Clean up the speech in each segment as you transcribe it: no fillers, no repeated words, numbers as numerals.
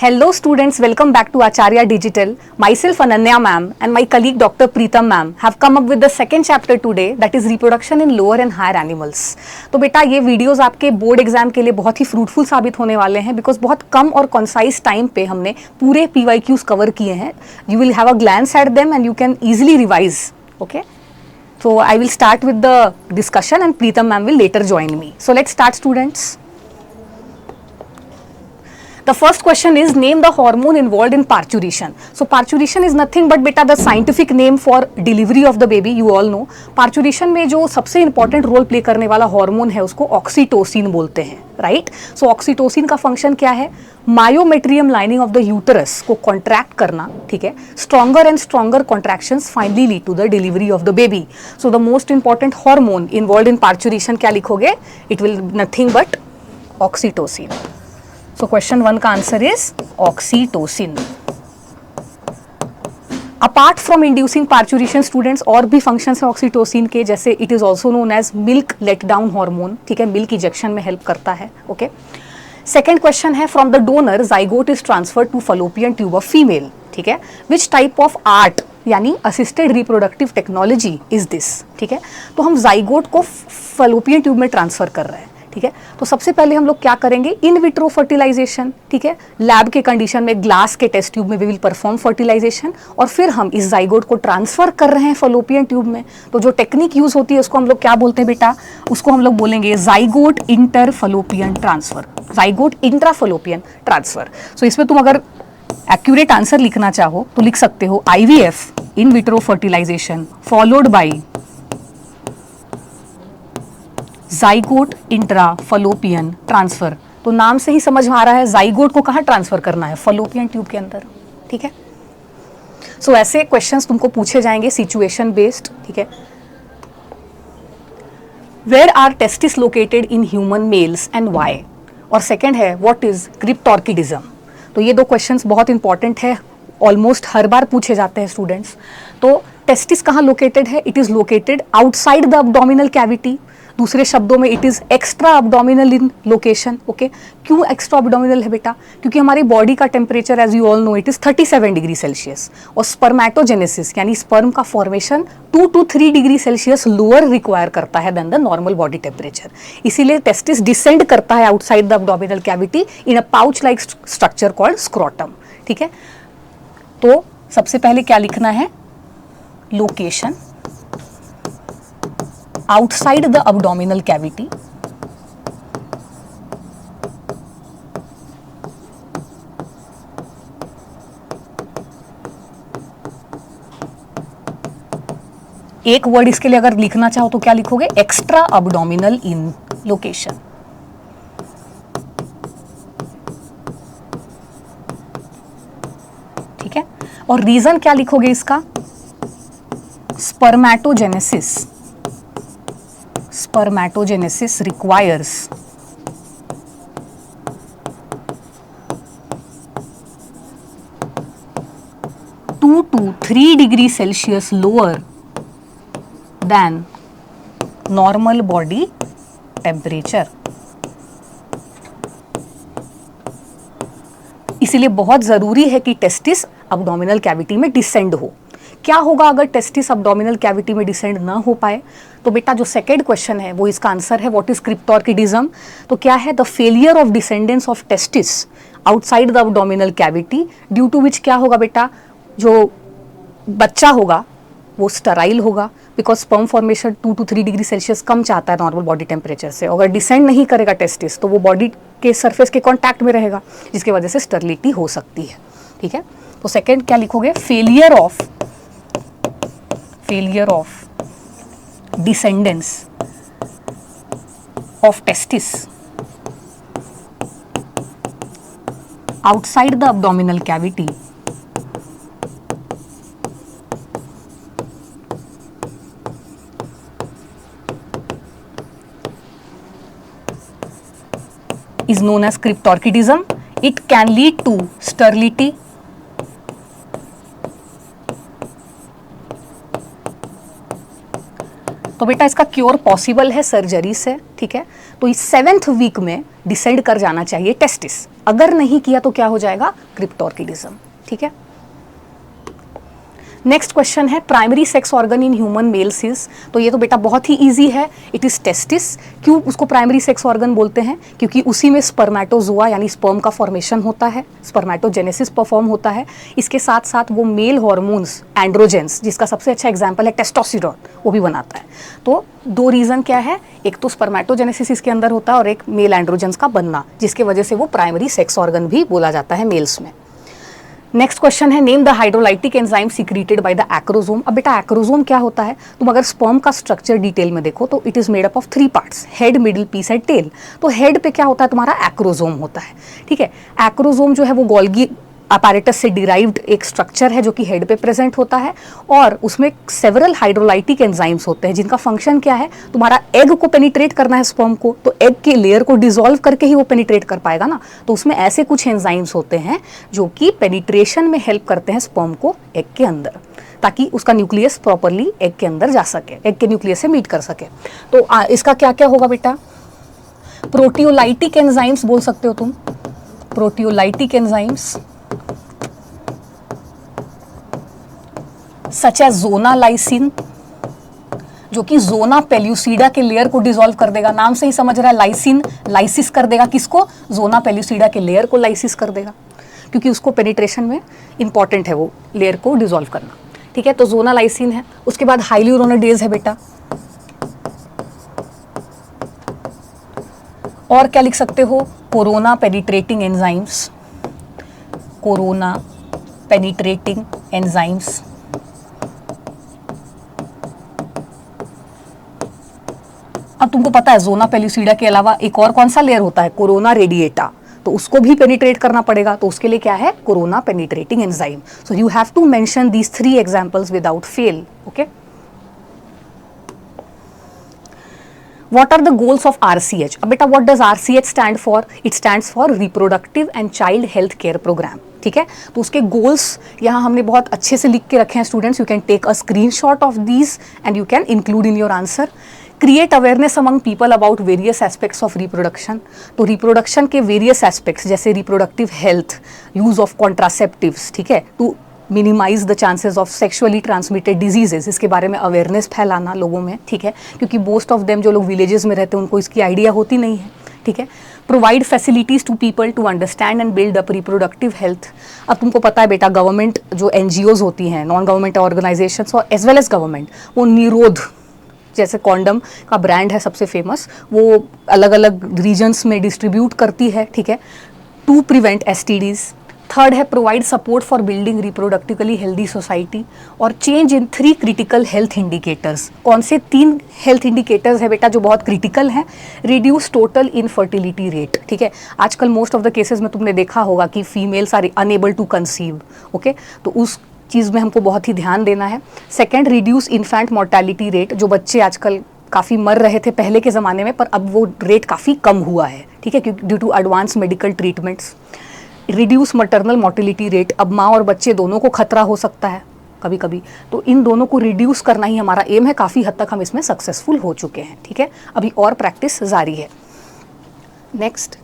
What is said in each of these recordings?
Hello students, welcome back to Acharya Digital. Myself Ananya ma'am and my colleague Dr. Preetam ma'am have come up with the second chapter today, that is reproduction in lower and higher animals. तो बेटा ये videos आपके board exam के लिए बहुत ही fruitful साबित होने वाले हैं बिकॉज बहुत कम और कॉन्साइज टाइम पे हमने पूरे PYQs कवर किए हैं. You will have a glans at them end you can easily revise. Okay, so I will start with the discussion and Preetam ma'am will later join me. So let's start students. The first question is name the hormone involved in parturition. So parturition is nothing but beta the scientific name for delivery of the baby. You all know parturition में जो सबसे important role play करने वाला hormone है उसको oxytocin बोलते हैं, right? So oxytocin का function क्या है? Myometrium lining of the uterus को contract करना, ठीक है? Stronger and stronger contractions finally lead to the delivery of the baby. So the most important hormone involved in parturition क्या लिखोगे? It will nothing but oxytocin. So question 1 का answer is oxytocin. Apart from inducing parturition students और भी functions हैं oxytocin के, जैसे it is also known as milk let down hormone, ठीक है, मिल्क इंजेक्शन में हेल्प करता है. ओके, सेकेंड क्वेश्चन है from the donor zygote is transferred to fallopian tube of female, ठीक है, विच टाइप ऑफ आर्ट यानी assisted reproductive technology is this, ठीक है. तो हम जाइगोट को फलोपियन ट्यूब में ट्रांसफर कर रहे हैं, ठीक है. तो सबसे पहले हम लोग क्या करेंगे, इन विट्रो फर्टिलाइजेशन, ठीक है, लैब के कंडीशन में ग्लास के टेस्ट ट्यूब में वी विल परफॉर्म फर्टिलाइजेशन और फिर हम इस जाइगोट को ट्रांसफर कर रहे हैं फलोपियन ट्यूब में. तो जो टेक्निक यूज होती है उसको हम लोग क्या बोलते हैं बेटा, उसको हम लोग बोलेंगे zygote inter Fallopian transfer, zygote intra fallopian transfer. So इसमें तुम अगर एक्यूरेट आंसर लिखना चाहो तो लिख सकते हो IVF in vitro fertilization followed by zygote intra fallopian transfer. तो नाम से ही समझ में आ रहा है जाइगोट को कहाँ ट्रांसफर करना है, फलोपियन ट्यूब के अंदर, ठीक है. सो ऐसे क्वेश्चंस तुमको पूछे जाएंगे सिचुएशन बेस्ड, ठीक है. Where are testis located in human males and why, और सेकेंड है व्हाट इज क्रिप्टोर्किडिज्म. तो ये दो क्वेश्चंस बहुत इंपॉर्टेंट है, ऑलमोस्ट हर बार पूछे जाते हैं स्टूडेंट्स. तो टेस्टिस कहाँ लोकेटेड है, it is located outside the abdominal cavity. दूसरे शब्दों में it is extra abdominal in location. Okay, क्यों एक्स्ट्रा अब्डोमिनल है बेटा, क्योंकि हमारी बॉडी का temperature as you all know it is 37 degree Celsius और स्पर्मेटोजेनेसिस यानी स्पर्म का formation 2 to 3 degree Celsius lower require करता है than the normal body temperature. इसीलिए टेस्टिस डिसेंड करता है outside the abdominal cavity in a pouch like structure called scrotum, ठीक है. तो सबसे पहले क्या लिखना है, location outside the abdominal cavity, एक वर्ड इसके लिए अगर लिखना चाहो तो क्या लिखोगे, एक्स्ट्रा अब्डोमिनल इन लोकेशन. ठीक है, और रीजन क्या लिखोगे इसका, spermatogenesis. Spermatogenesis requires two to 3 degree Celsius lower than normal body temperature. इसीलिए बहुत जरूरी है कि टेस्टिस अब्डोमिनल कैविटी में डिसेंड हो. क्या होगा अगर टेस्टिस अब्डोमिनल कैविटी में डिसेंड ना हो पाए, तो बेटा जो सेकेंड क्वेश्चन है वो इसका आंसर है व्हाट इज क्रिप्टोर्किडिज्म. तो क्या है, the failure of descendence of testis outside the abdominal cavity due to which क्या होगा बेटा, जो बच्चा होगा वो स्टराइल होगा because sperm formation 2 to 3 degree Celsius कम चाहता है नॉर्मल बॉडी टेम्परेचर से. अगर डिसेंड नहीं करेगा टेस्टिस तो वो बॉडी के सरफेस के कॉन्टैक्ट में रहेगा जिसकी वजह से स्टरलिटी हो सकती है, ठीक है. तो सेकेंड क्या लिखोगे, failure of descendants of testis outside the abdominal cavity is known as cryptorchidism. It can lead to sterility, तो बेटा इसका क्योर पॉसिबल है सर्जरी से, ठीक है। तो इस 7th वीक में डिसेंड कर जाना चाहिए टेस्टिस, अगर नहीं किया तो क्या हो जाएगा, क्रिप्टोर्किडिज्म, ठीक है। नेक्स्ट क्वेश्चन है primary sex organ in human mails is, तो ये तो बेटा बहुत ही इजी है, इट इज टेस्टिस। क्यों उसको प्राइमरी सेक्स ऑर्गन बोलते हैं, क्योंकि उसी में स्पर्मेटोजोआ यानी स्पर्म का फॉर्मेशन होता है, स्पर्मेटोजेनेसिस परफॉर्म होता है। इसके साथ साथ वो मेल हॉर्मोन्स एंड्रोजेंस, जिसका सबसे अच्छा एग्जाम्पल है टेस्टोस्टेरोन, वो भी बनाता है। तो 2 रीजन क्या है, एक तो स्पर्मेटोजेनेसिस इसके अंदर होता है और एक मेल एंड्रोजेंस का बनना, जिसके वजह से वो प्राइमरी सेक्स ऑर्गन भी बोला जाता है मेल्स में। नेक्स्ट क्वेश्चन है name the hydrolytic enzyme secreted by the acrosome. अब बेटा एक्रोसोम क्या होता है, तुम अगर स्पर्म का स्ट्रक्चर डिटेल में देखो तो it is made up of 3 parts, head, middle piece and tail. तो हेड पे क्या होता है, तुम्हारा एक्रोसोम होता है, ठीक है। एक्रोसोम जो है वो गोल्गी अपैरेटस से डिराइव्ड एक स्ट्रक्चर है जो कि हेड पे प्रेजेंट होता है, और उसमें सेवरल हाइड्रोलाइटिक एंजाइम्स होते हैं जिनका फंक्शन क्या है, तुम्हारा एग को पेनिट्रेट करना है स्पर्म को, तो एग के लेयर को डिसॉल्व करके ही वो पेनिट्रेट कर पाएगा ना। तो उसमें ऐसे कुछ एंजाइम्स होते हैं जो कि पेनिट्रेशन में हेल्प करते हैं स्पर्म को एग के अंदर, ताकि उसका न्यूक्लियस प्रॉपरली एग के अंदर जा सके, एग के न्यूक्लियस से मीट कर सके। तो इसका क्या क्या होगा बेटा, प्रोटियोलाइटिक एंजाइम्स बोल सकते हो तुम, प्रोटियोलाइटिक एंजाइम्स सच एज जोना लाइसिन, जो कि जोना पेल्यूसिडा के लेयर को डिसॉल्व कर देगा, नाम से ही समझ रहा है, लाइसिन लाइसिस कर देगा किसको, जोना पेल्यूसिडा के लेयर को लाइसिस कर देगा, क्योंकि उसको पेनिट्रेशन में इंपॉर्टेंट है वो लेयर को डिसॉल्व करना, ठीक है। तो जोना लाइसिन है। उसके बाद हाइल्यूरोनिडेज है बेटा, और क्या लिख सकते हो, corona penetrating enzymes, corona penetrating enzymes. अब तुमको पता है जोना पेल्यूसिडा के अलावा एक और कौन सा लेयर होता है, कोरोना रेडिएटा, तो उसको भी पेनिट्रेट करना पड़ेगा, तो उसके लिए क्या है, corona penetrating enzyme. So you have to mention these 3 examples without fail, okay. What are the goals of RCH? अब बेटा what does RCH stand for? It stands for Reproductive and Child Health Care Program, ठीक है। तो उसके goals यहाँ हमने बहुत अच्छे से लिख के रखे हैं students, you can take a screenshot of these and you can include in your answer. Create awareness among people about various aspects of reproduction, तो रिप्रोडक्शन के वेरियस एस्पेक्ट्स जैसे reproductive health, use of contraceptives, ठीक है, to minimize the chances of sexually transmitted diseases, इसके बारे में awareness फैलाना लोगों में, ठीक है, क्योंकि मोस्ट ऑफ देम जो लोग विलेजेस में रहते हैं उनको इसकी आइडिया होती नहीं है, ठीक है। Provide facilities to people to understand and build up reproductive health. अब तुमको पता है बेटा गवर्नमेंट जो NGOs होती हैं, नॉन गवर्नमेंट ऑर्गेनाइजेशंस और एज वेल एज गवर्नमेंट, वो निरोध, जैसे कॉन्डम का ब्रांड है सबसे फेमस, वो अलग अलग रीजन्स में डिस्ट्रीब्यूट करती है, ठीक है, टू प्रिवेंट STDs। थर्ड है provide support for building reproductively healthy society, और change in 3 critical health indicators. कौन से 3 हेल्थ इंडिकेटर्स है बेटा जो बहुत क्रिटिकल हैं, रिड्यूस टोटल इनफर्टिलिटी रेट, ठीक है। आजकल मोस्ट ऑफ द केसेस में तुमने देखा होगा कि females are unable to conceive, okay, तो उस चीज़ में हमको बहुत ही ध्यान देना है। Second, reduce infant mortality rate, जो बच्चे आजकल काफ़ी मर रहे थे पहले के ज़माने में, पर अब वो रेट काफ़ी कम हुआ है, ठीक है, due to advance medical treatments. Reduce maternal mortality rate, अब माँ और बच्चे दोनों को खतरा हो सकता है कभी कभी, तो इन दोनों को रिड्यूस करना ही हमारा एम है। काफ़ी हद तक हम इसमें सक्सेसफुल हो चुके हैं, ठीक है, अभी और प्रैक्टिस जारी है। Next,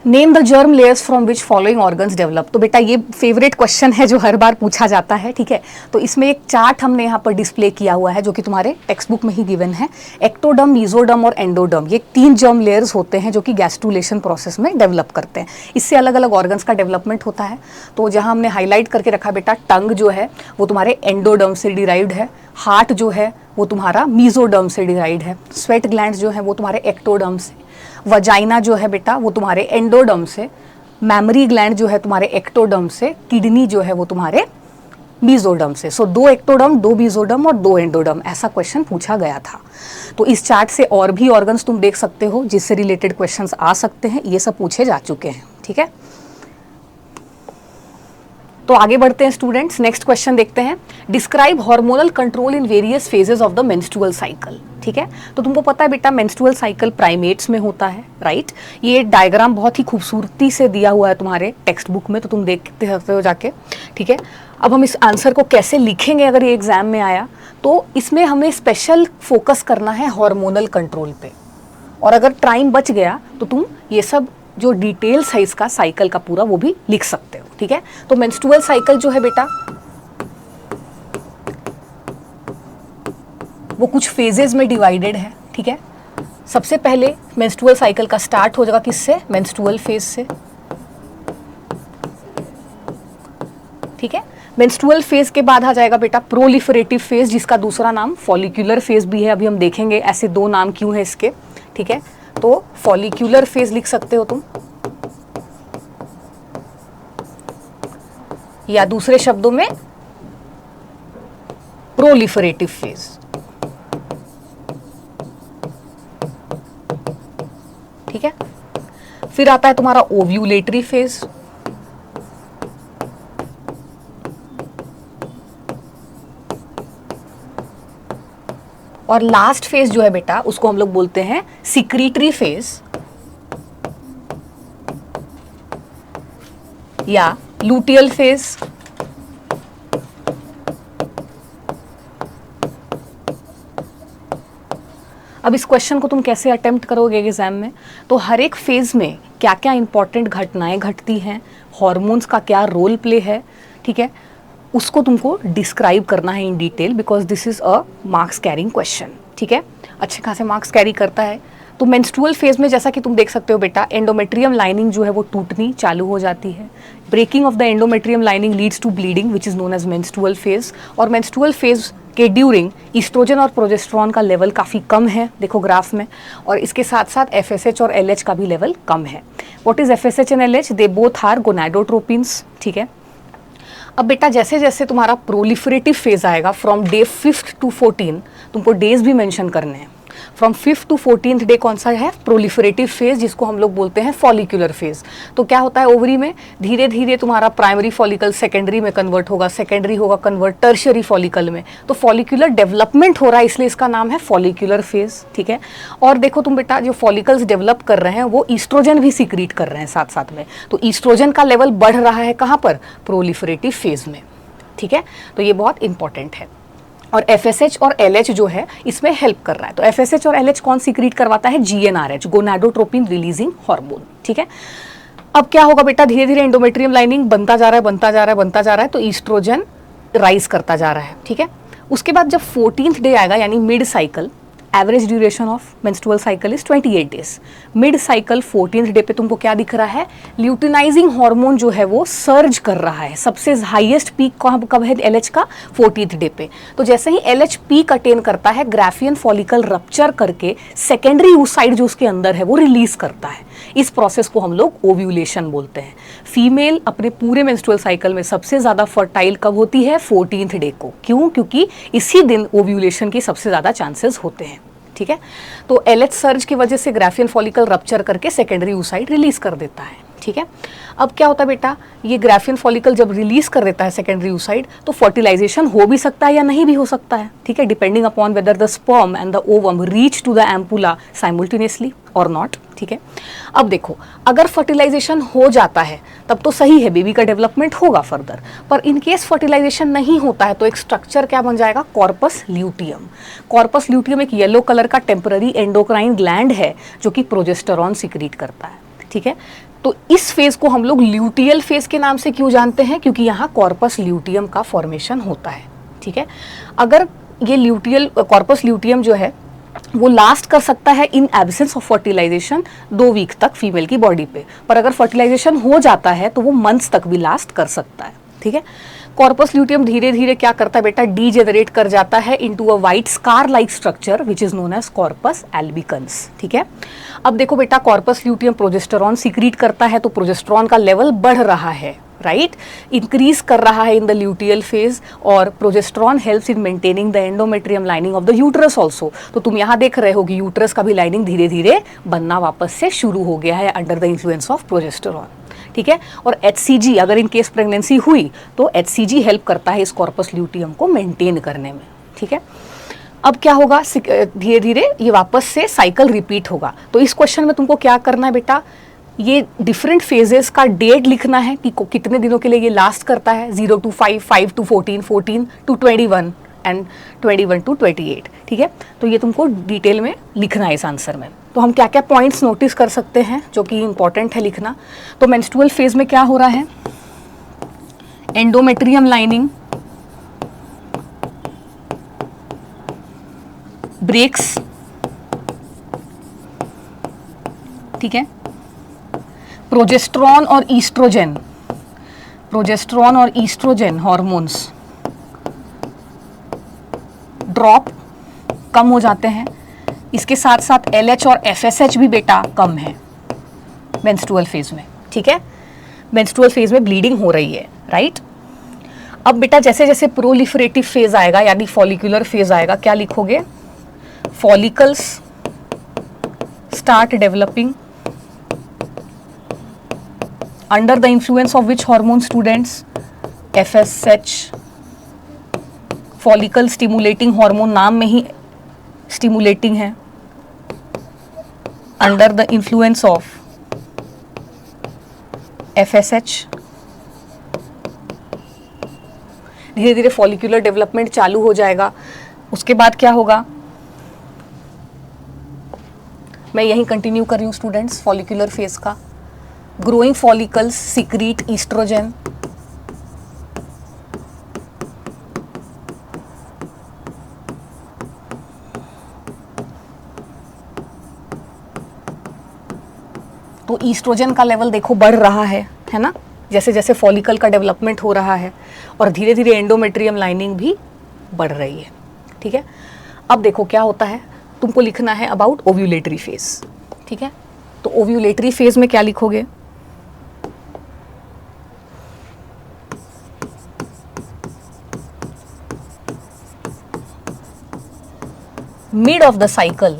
name the germ layers from which following organs develop. तो बेटा ये फेवरेट क्वेश्चन है जो हर बार पूछा जाता है, ठीक है। तो इसमें एक चार्ट हमने यहाँ पर डिस्प्ले किया हुआ है जो कि तुम्हारे टेक्स्ट बुक में ही गिवन है। एक्टोडर्म, मीजोडर्म और एंडोडर्म, ये 3 जर्म लेयर्स होते हैं जो कि गैस्ट्रुलेशन प्रोसेस में डेवलप करते हैं। इससे अलग अलग ऑर्गन्स का डेवलपमेंट होता है। तो जहाँ हमने हाईलाइट करके रखा बेटा, टंग जो है वो तुम्हारे एंडोडर्म से डिराइव्ड है, हार्ट जो है वो तुम्हारा मीजोडर्म से डिराइव्ड है, स्वेट ग्लैंड्स जो है वो तुम्हारे एक्टोडर्म से, वजाइना जो है बेटा वो तुम्हारे एंडोडर्म से, मैमरी ग्लैंड जो है तुम्हारे एक्टोडर्म से, किडनी जो है वो तुम्हारे मीजोडर्म से। सो 2 एक्टोडर्म, 2 मीजोडर्म और 2 एंडोडर्म, ऐसा क्वेश्चन पूछा गया था। तो इस चार्ट से और भी ऑर्गन्स तुम देख सकते हो जिससे रिलेटेड क्वेश्चंस आ सकते हैं, ये सब पूछे जा चुके हैं, ठीक है। तो आगे बढ़ते हैं स्टूडेंट्स, नेक्स्ट क्वेश्चन देखते हैं। Describe hormonal control in various phases of the menstrual cycle. ठीक है, तो तुमको पता है बेटा मेंस्ट्रुअल साइकिल प्राइमेट्स में होता है, राइट। ये डायग्राम बहुत ही खूबसूरती से दिया हुआ है तुम्हारे टेक्स्ट बुक में, तो तुम देखते हो जाके। ठीक है, अब हम इस आंसर को कैसे लिखेंगे अगर ये एग्जाम में आया, तो इसमें हमें स्पेशल फोकस करना है हार्मोनल कंट्रोल पे, और अगर टाइम बच गया तो तुम ये सब जो डिटेल्स है इसका साइकिल का पूरा वो भी लिख सकते हो। ठीक है, तो मेंस्ट्रुअल साइकिल जो है बेटा वो कुछ फेजेस में डिवाइडेड है। ठीक है, सबसे पहले मेंस्ट्रुअल साइकिल का स्टार्ट हो जाएगा किससे, मेंस्ट्रुअल फेज से। ठीक है, मेंस्ट्रुअल फेज के बाद आ जाएगा बेटा प्रोलिफरेटिव फेज, जिसका दूसरा नाम फॉलिक्यूलर फेज भी है। अभी हम देखेंगे ऐसे दो नाम क्यों है इसके। ठीक है, तो फॉलिक्यूलर फेज लिख सकते हो तुम, या दूसरे शब्दों में प्रोलिफरेटिव फेज। ठीक है, फिर आता है तुम्हारा ओव्यूलेटरी फेज, और लास्ट फेज जो है बेटा उसको हम लोग बोलते हैं सिक्रीटरी फेज या लूटियल फेज। अब इस क्वेश्चन को तुम कैसे अटेम्प्ट करोगे एग्जाम में, तो हर एक फेज में क्या क्या इंपॉर्टेंट घटनाएं घटती हैं, हॉर्मोन्स का क्या रोल प्ले है, ठीक है, उसको तुमको डिस्क्राइब करना है in detail, because this is a marks carrying question. ठीक है, अच्छे खासे मार्क्स कैरी करता है। तो मेंस्ट्रुअल फेज में जैसा कि तुम देख सकते हो बेटा, एंडोमेट्रियम लाइनिंग जो है वो टूटनी चालू हो जाती है। Breaking of the endometrium lining leads to bleeding which is known as menstrual phase. और मेंस्ट्रुअल फेज के ड्यूरिंग ईस्ट्रोजन और प्रोजेस्टेरॉन का लेवल काफ़ी कम है, देखो ग्राफ में, और इसके साथ साथ एफएसएच और एलएच का भी लेवल कम है। What is FSH and LH? They both are gonadotropins. ठीक है, अब बेटा जैसे जैसे तुम्हारा प्रोलिफरेटिव फेज आएगा, फ्रॉम डे 5th to 14, तुमको डेज भी मेंशन करने हैं। From 5th to 14th day कौन सा है? प्रोलिफरेटिव फेज, जिसको हम लोग बोलते हैं फॉलिक्यूलर फेज। तो क्या होता है ओवरी में, धीरे धीरे तुम्हारा प्राइमरी फॉलिकल सेकेंडरी में कन्वर्ट होगा, सेकेंडरी होगा कन्वर्ट टर्शियरी फॉलिकल में। तो फॉलिक्यूलर डेवलपमेंट हो रहा है, इसलिए इसका नाम है फॉलिक्यूलर फेज। ठीक है, और देखो तुम बेटा जो फॉलिकल्स डेवलप कर रहे हैं वो ईस्ट्रोजन भी सीक्रेट कर रहे हैं साथ साथ में, तो ईस्ट्रोजन का लेवल बढ़ रहा है कहाँ पर? प्रोलिफरेटिव फेज में। ठीक है, तो ये बहुत इंपॉर्टेंट है। और एफएसएच और एलएच जो है इसमें हेल्प कर रहा है। तो एफएसएच और एलएच कौन सीक्रेट करवाता है? GnRH, gonadotropin releasing hormone. ठीक है, अब क्या होगा बेटा, धीरे धीरे एंडोमेट्रियम लाइनिंग बनता जा रहा है, बनता जा रहा है, बनता जा रहा है, तो ईस्ट्रोजन राइज करता जा रहा है। ठीक है, उसके बाद जब 14th डे आएगा यानी mid cycle, average duration of menstrual cycle is 28 days. Mid cycle 14th day पे तुमको क्या दिख रहा है? ल्यूटिनाइजिंग हार्मोन जो है वो सर्ज कर रहा है। सबसे हाईएस्ट पीक कब है एलएच का? 14th डे पे। तो जैसे ही एलएच पीक अटेन करता है, ग्राफियन फॉलिकल रप्चर करके सेकेंडरी oocyte जो उसके अंदर है वो रिलीज करता है। इस प्रोसेस को हम लोग ओव्यूलेशन बोलते हैं। फीमेल अपने पूरे मेंस्ट्रुअल साइकिल में सबसे ज्यादा फर्टाइल कब होती है? 14th डे को। क्यों? क्योंकि इसी दिन ओव्यूलेशन की सबसे ज्यादा चांसेस होते हैं। ठीक है, तो एलएच सर्ज की वजह से ग्राफियन फॉलिकल रप्चर करके सेकेंडरी oocyte रिलीज कर देता है। ठीक है, अब क्या होता है बेटा, ये ग्राफियन फॉलिकल जब रिलीज कर देता है सेकेंडरी oocyte, तो फर्टिलाइजेशन हो भी सकता है या नहीं भी हो सकता है। ठीक है, depending upon whether the sperm and the ovum reach to the ampulla simultaneously और नॉट। ठीक है, अब देखो अगर फर्टिलाइजेशन हो जाता है तब तो सही है, बेबी का डेवलपमेंट होगा फर्दर, पर इन केस फर्टिलाइजेशन नहीं होता है तो एक स्ट्रक्चर क्या बन जाएगा? Corpus luteum. कॉर्पस ल्यूटियम एक येलो कलर का टेम्पररी एंडोक्राइन ग्लैंड है जो कि प्रोजेस्टेरॉन सीक्रेट करता है। ठीक है, तो इस फेज को हम लोग ल्यूटियल फेज के नाम से क्यों जानते हैं? क्योंकि यहाँ कॉर्पस ल्यूटियम का फॉर्मेशन होता है। ठीक है, अगर ये ल्यूटियल कॉर्पस ल्यूटियम जो है वो लास्ट कर सकता है in absence of fertilization 2 week तक फीमेल की बॉडी पे, पर अगर फर्टिलाइजेशन हो जाता है तो वो मंथ्स तक भी लास्ट कर सकता है। ठीक है, कॉर्पस ल्यूटियम धीरे धीरे क्या करता है बेटा? डीजेनरेट कर जाता है into a white scar like structure which is known as corpus albicans. ठीक है, अब देखो बेटा कॉर्पस ल्यूटियम प्रोजेस्टेरॉन सीक्रेट करता है, तो प्रोजेस्टेरॉन का लेवल बढ़ रहा है, राइट, इंक्रीज कर रहा है इन द ल्यूटियल फेज, और progesterone helps in maintaining the endometrium lining of the uterus also. तो तुम यहाँ देख रहे हो कि यूट्रस का भी लाइनिंग धीरे धीरे बनना वापस से शुरू हो गया है under the influence of progesterone. ठीक है। और HCG अगर इन केस प्रेगनेंसी हुई तो HCG हेल्प करता है इस कॉर्पस ल्यूटियम को मेंटेन करने में, ठीक है। अब क्या होगा, धीरे धीरे ये वापस से साइकिल रिपीट होगा। तो इस क्वेश्चन में तुमको क्या करना है बेटा, ये डिफरेंट फेजेस का डेट लिखना है कि कितने दिनों के लिए ये लास्ट करता है, 0 to 5, 5 to 14, 14 to 21 end 21 to 28, ठीक है। तो ये तुमको डिटेल में लिखना है इस आंसर में। तो हम क्या क्या पॉइंट्स नोटिस कर सकते हैं जो कि इंपॉर्टेंट है लिखना। तो मेंस्ट्रुअल फेज में क्या हो रहा है, एंडोमेट्रियम लाइनिंग ब्रेक्स, ठीक है। प्रोजेस्टेरॉन और ईस्ट्रोजन हार्मोन्स ड्रॉप, कम हो जाते हैं। इसके साथ साथ LH और FSH भी बेटा कम है मेंस्ट्रुअल फेज में, ठीक है। मेंस्ट्रुअल फेज में ब्लीडिंग हो रही है, राइट। अब बेटा जैसे जैसे प्रोलिफरेटिव फेज आएगा यानी फॉलिकुलर फेज आएगा, क्या लिखोगे, follicles start developing under the influence of which hormone students, FSH, follicle stimulating hormone, नाम में ही स्टिमुलेटिंग है, under the influence of FSH। धीरे धीरे फॉलिकुलर डेवलपमेंट चालू हो जाएगा। उसके बाद क्या होगा, मैं यहीं कंटिन्यू कर रही हूँ स्टूडेंट्स, फॉलिकुलर फेज का। ग्रोइंग फॉलिकल्स सिक्रीट ईस्ट्रोजन, तो ईस्ट्रोजन का लेवल देखो बढ़ रहा है ना, जैसे जैसे फॉलिकल का डेवलपमेंट हो रहा है, और धीरे धीरे एंडोमेट्रियम लाइनिंग भी बढ़ रही है, ठीक है। अब देखो क्या होता है, तुमको लिखना है अबाउट ओव्यूलेटरी फेज, ठीक है। तो ओव्यूलेटरी फेज में क्या लिखोगे, mid of the cycle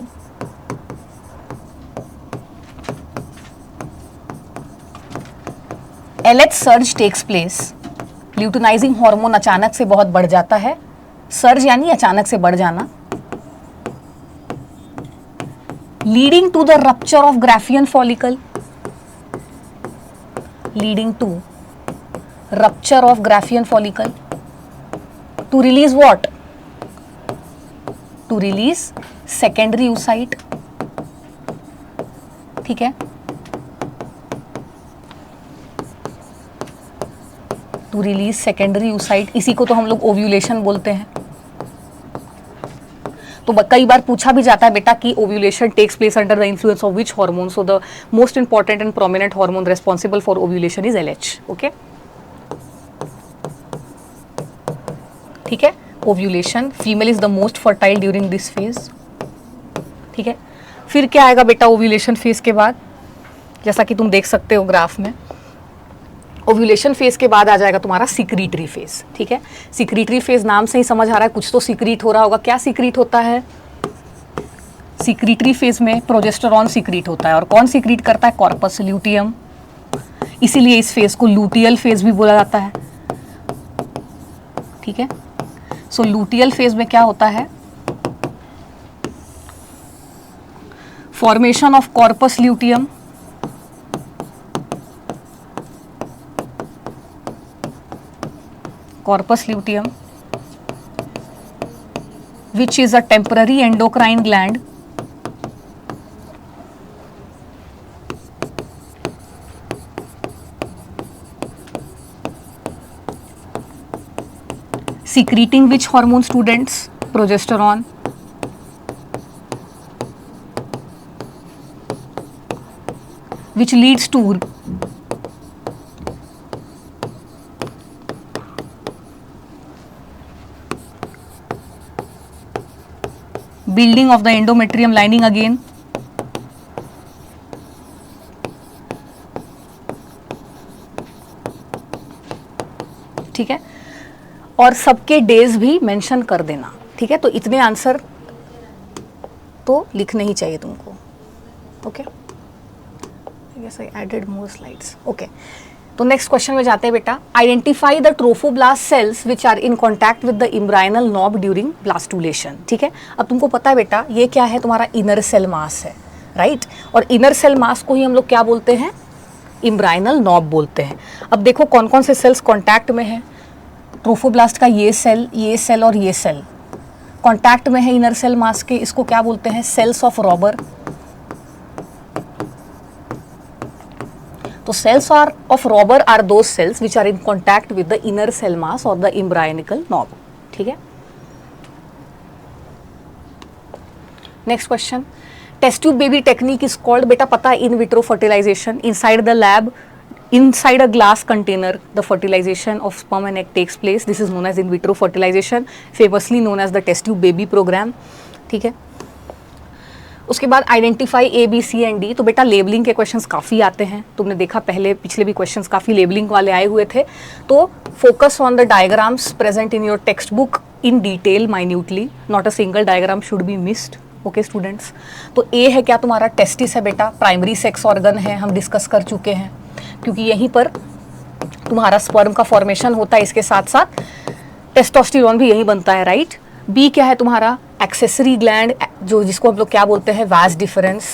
LH surge takes place, luteinizing hormone अचानक से बहुत बढ़ जाता है, सर्ज यानी अचानक से बढ़ जाना, leading to the rupture of Graafian follicle, leading to rupture of Graafian follicle, to release what, to release secondary oocyte, ठीक है, टू रिलीज सेकेंडरी oocyte, इसी को तो हम लोग ओव्यूलेशन बोलते हैं। तो कई बार पूछा भी जाता है बेटा कि ovulation takes place under the influence of which hormone, so the most important and prominent hormone responsible for ovulation is LH, okay, ठीक है। Ovulation, female is the most fertile during this phase, ठीक है। फिर क्या आएगा बेटा ovulation phase के बाद, जैसा कि तुम देख सकते हो ग्राफ में, ओव्यूलेशन फेज के बाद आ जाएगा तुम्हारा सिक्रीटरी फेज, ठीक है। सिक्रीटरी फेज नाम से ही समझ आ रहा है कुछ तो सिक्रीट हो रहा होगा। क्या सिक्रीट होता है, सिक्रीटरी फेज में प्रोजेस्टेरॉन सिक्रीट होता है, और कौन सिक्रीट करता है, कॉर्पस ल्यूटियम, इसीलिए इस फेज को लूटियल फेज भी बोला जाता है, ठीक है। सो लूटियल फेज में क्या होता है, formation of corpus luteum, corpus luteum, which is a temporary endocrine gland secreting which hormone students, progesterone, which leads to building of the endometrium lining again, ठीक है। और सबके डेज भी मेंशन कर देना, ठीक है। तो इतने आंसर तो लिखने ही चाहिए तुमको, okay. Yes, I added more slides. Okay. तो नेक्स्ट क्वेश्चन में जाते हैं बेटा. Identify the trophoblast cells which are in contact with the embryonal knob during blastulation. ठीक है, अब तुमको पता है बेटा ये क्या है, तुम्हारा इनर सेल मास है, राइट. और इनर सेल मास को ही हम लोग क्या बोलते हैं, इम्ब्रायनल नॉब बोलते हैं. अब देखो कौन कौन से सेल्स कॉन्टैक्ट में है. ट्रोफोब्लास्ट का ये सेल और ये सेल कॉन्टैक्ट में है इनर सेल मास के. इसको क्या बोलते हैं, सेल्स ऑफ रॉबर. तो cells of Rauber are those cells which are in contact with the inner cell mass और द इम्ब्रायनिकल नॉब. ठीक है. Next question. Test tube baby technique is called, बेटा पता है, in vitro fertilization. Inside the lab, inside a glass container, the fertilization of sperm and egg takes place. This is known as in vitro fertilization, famously known as the test tube baby program. ठीक है. उसके बाद identify A B C and D. तो बेटा labelling के questions काफ़ी आते हैं, तुमने देखा पहले पिछले भी क्वेश्चंस काफ़ी लेबलिंग वाले आए हुए थे. तो focus on the diagrams present in your text book in detail minutely, not a single diagram should be missed. Okay students. तो ए है क्या, तुम्हारा टेस्टिस है बेटा, प्राइमरी सेक्स ऑर्गन है, हम डिस्कस कर चुके हैं, क्योंकि यहीं पर तुम्हारा स्पर्म का फॉर्मेशन होता है, इसके साथ साथ टेस्टोस्टेरोन भी यहीं बनता है, राइट. बी क्या है तुम्हारा, एक्सेसरी ग्लैंड, जो जिसको हम लोग क्या बोलते हैं, वास डिफरेंस.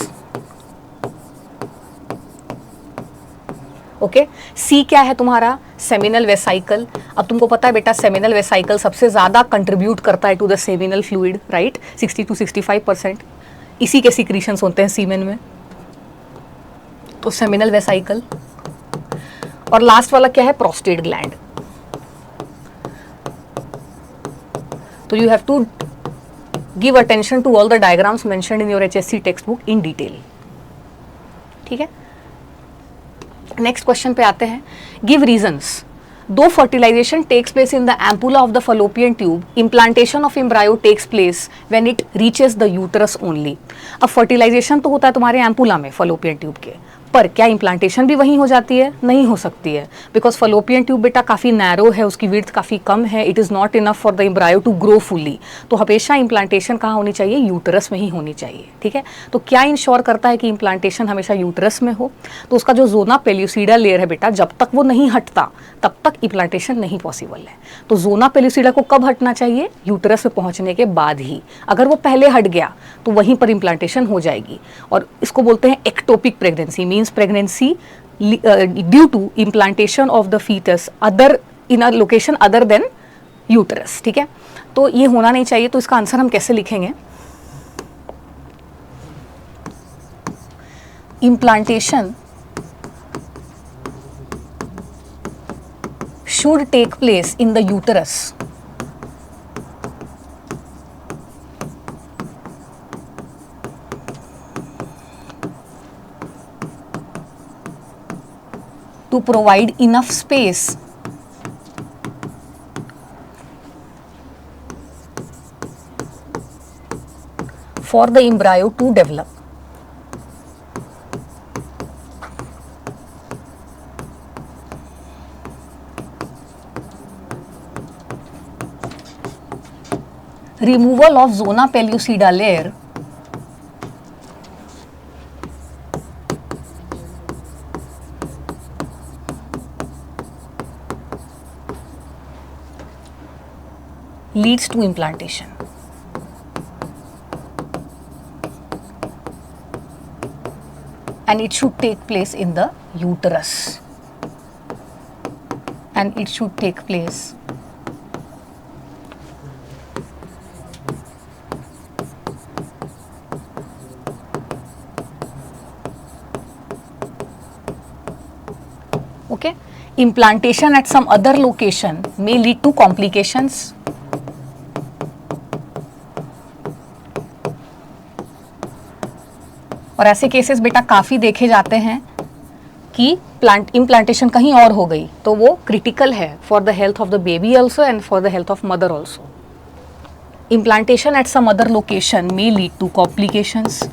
ओके. सी क्या है तुम्हारा, सेमिनल वेसाइकल. अब तुमको पता है बेटा सेमिनल वेसाइकल सबसे ज़्यादा कंट्रीब्यूट करता है to the seminal fluid, right. 60 to 65% इसी के सिक्रीशंस होते हैं सीमेन में. तो सेमिनल वेसाइकल. और लास्ट वाला क्या है, प्रोस्टेट ग्लैंड. तो you have to give attention to all the diagrams mentioned in your HSC text book in detail. ठीक है. नेक्स्ट क्वेश्चन पे आते हैं. Give reasons. Though fertilization takes place in the ampulla of the fallopian tube, implantation of embryo takes place when it reaches the uterus only. अब fertilization तो होता है तुम्हारे एम्पुला में, फलोपियन ट्यूब के, पर क्या इम्प्लांटेशन भी वहीं हो जाती है, नहीं हो सकती है, बिकॉज फलोपियन ट्यूब बेटा काफ़ी नैरो है, उसकी विड्थ काफ़ी कम है, it is not enough for the embryo to grow fully. तो हमेशा इम्प्लांटेशन कहाँ होनी चाहिए, यूटरस में ही होनी चाहिए. ठीक है. तो क्या इंश्योर करता है कि इम्प्लांटेशन हमेशा यूटरस में हो, तो उसका जो जोना पेल्यूसिडा लेयर है बेटा, जब तक वो नहीं हटता तब तक इम्प्लांटेशन नहीं पॉसिबल है. तो जोना पेल्यूसिडा को कब हटना चाहिए, यूटरस में पहुंचने के बाद ही. अगर वो पहले हट गया तो वहीं पर इम्प्लांटेशन हो जाएगी. और इसको बोलते हैं ectopic pregnancy, means pregnancy due to implantation of the foetus other in a location other than uterus. ठीक है. तो ये होना नहीं चाहिए. तो इसका आंसर हम कैसे लिखेंगे, implantation should take place in the uterus to provide enough space for the embryo to develop. Removal of zona pellucida layer leads to implantation. And it should take place in the uterus. And it should take place okay. Implantation at some other location may lead to complications. और ऐसे cases बेटा काफ़ी देखे जाते हैं कि implantation कहीं और हो गई तो वो क्रिटिकल है for the health of the baby also and for the health of mother also. Implantation at some other location may lead to complications.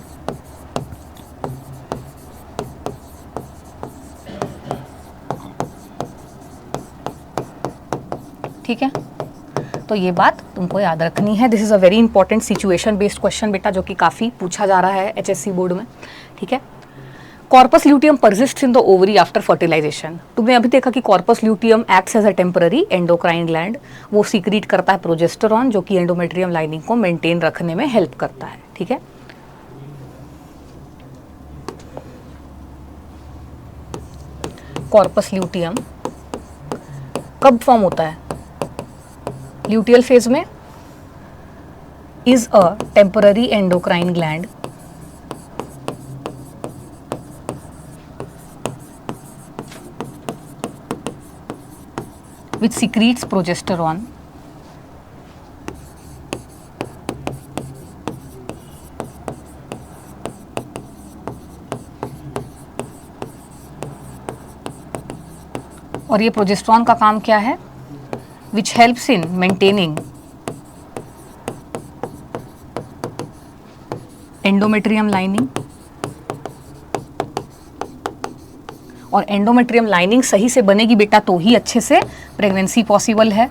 ठीक है. तो ये बात तुमको याद रखनी है. This is a very important situation based question बेटा, जो कि काफ़ी पूछा जा रहा है HSC बोर्ड में. ठीक है. Corpus luteum persist in the ovary after fertilization. तुमने अभी देखा कि corpus luteum acts as a temporary endocrine gland, वो सीक्रेट करता है प्रोजेस्टेरॉन जो कि एंडोमेट्रियम लाइनिंग को मेंटेन रखने में हेल्प करता है, ठीक है। कॉर्पस ल्यूटियम कब फॉर्म होता है? ल्यूटियल फेज में। Is a temporary endocrine gland which secretes progesterone और ये प्रोजेस्टेरॉन का काम क्या है? which helps in maintaining endometrium lining, और एंडोमेट्रियम लाइनिंग सही से बनेगी बेटा तो ही अच्छे से प्रेगनेंसी पॉसिबल है,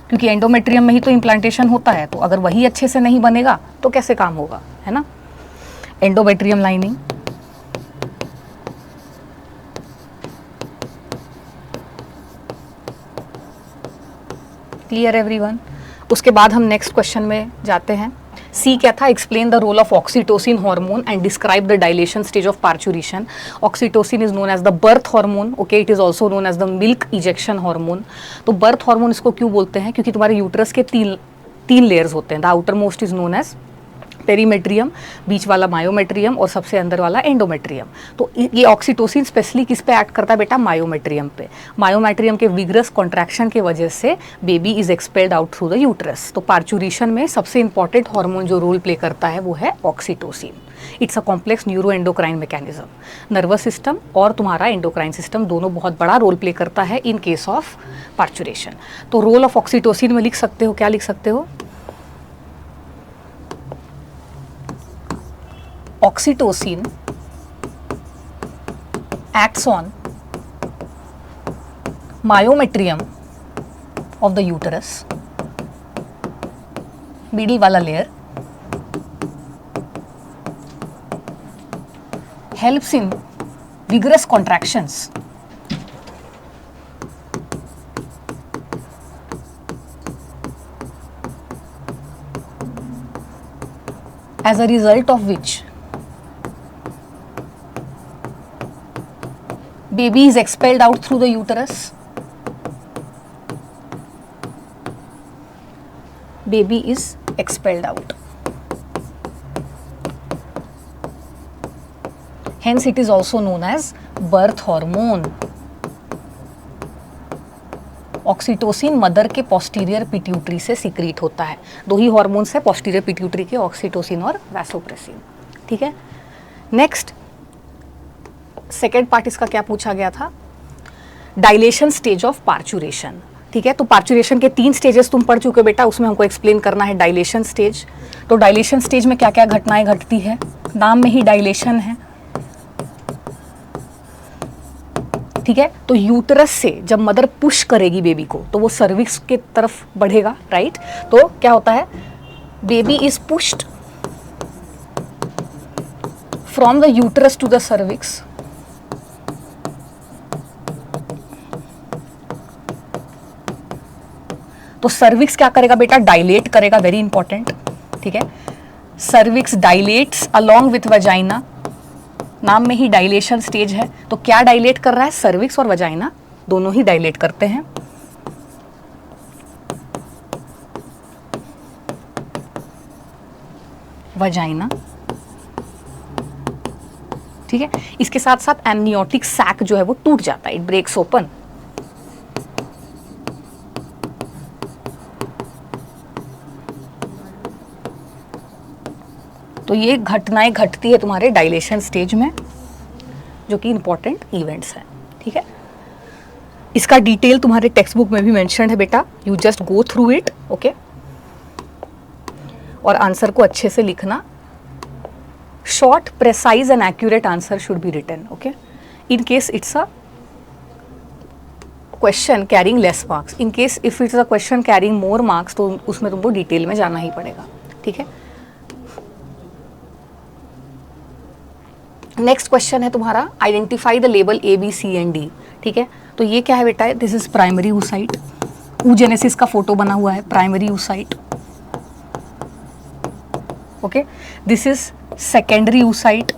क्योंकि एंडोमेट्रियम में ही तो इम्प्लांटेशन होता है, तो अगर वही अच्छे से नहीं बनेगा तो कैसे काम होगा, है ना। Endometrium lining, clear everyone. उसके बाद हम नेक्स्ट क्वेश्चन में जाते हैं। सी क्या था? Explain the role of oxytocin hormone and describe the dilation stage of parturition. Oxytocin is known as the birth hormone, okay, it is also known as the milk ejection hormone. तो birth hormone इसको क्यों बोलते हैं? क्योंकि तुम्हारे uterus के तीन layers होते हैं। The outermost is known as perimetrium, बीच वाला मायोमेट्रियम और सबसे अंदर वाला एंडोमेट्रियम। तो ये ऑक्सीटोसिन स्पेशली किस पे एक्ट करता है बेटा? मायोमेट्रियम पे। मायोमेट्रियम के विग्रस कॉन्ट्रैक्शन की वजह से baby is expelled out through the uterus. तो पार्चुरेशन में सबसे इंपॉर्टेंट हार्मोन जो रोल प्ले करता है वो है oxytocin. It's a complex neuroendocrine mechanism. Nervous system और तुम्हारा एंडोक्राइन सिस्टम दोनों बहुत बड़ा रोल प्ले करता है इन केस ऑफ पार्चुरेशन। तो रोल ऑफ ऑक्सीटोसिन में लिख सकते हो, क्या लिख सकते हो? Oxytocin acts on myometrium of the uterus, middle वाला layer, helps in vigorous contractions as a result of which baby is expelled out through the uterus. Baby is expelled out. Hence it is also known as birth hormone. Oxytocin mother के posterior pituitary से secrete होता है। दो ही hormones है posterior pituitary के, oxytocin और vasopressin, ठीक है। नेक्स्ट सेकेंड पार्ट इसका क्या पूछा गया था? डायलेशन स्टेज ऑफ पार्चुरेशन, ठीक है। तो पार्चुरेशन के 3 स्टेजेस तुम पढ़ चुके बेटा, उसमें हमको एक्सप्लेन करना है डायलेशन स्टेज। तो डायलेशन स्टेज में क्या क्या घटनाएं घटती है? नाम में ही डायलेशन है, ठीक है। तो यूटरस से जब मदर पुश करेगी बेबी को तो वो सर्विक्स के तरफ बढ़ेगा, राइट। तो क्या होता है? Baby is pushed from the uterus to the cervix, तो सर्विक्स क्या करेगा बेटा? डायलेट करेगा, वेरी इंपॉर्टेंट, ठीक है। Cervix dilates along with vagina, नाम में ही डायलेशन स्टेज है। तो क्या डायलेट कर रहा है? सर्विक्स और वजाइना दोनों ही डायलेट करते हैं। वजाइना, ठीक है। इसके साथ साथ एमनियोटिक सैक जो है वो टूट जाता है, इट ब्रेक्स ओपन। तो ये घटनाएं घटती है तुम्हारे डायलेशन स्टेज में, जो कि इंपॉर्टेंट इवेंट्स हैं, ठीक है। इसका डिटेल तुम्हारे टेक्स्ट बुक में भी मेंशन है बेटा, you just go through it, okay. और आंसर को अच्छे से लिखना। Short, precise end accurate answer should be written, okay. In case it's a question carrying less marks, in case if it's a question carrying more marks तो उसमें तुमको detail में जाना ही पड़ेगा, ठीक है। नेक्स्ट क्वेश्चन है तुम्हारा, identify the label A B C and D, ठीक है। तो ये क्या है बेटा, this is primary oocyte, oogenesis का फोटो बना हुआ है, primary oocyte, okay. This is secondary oocyte,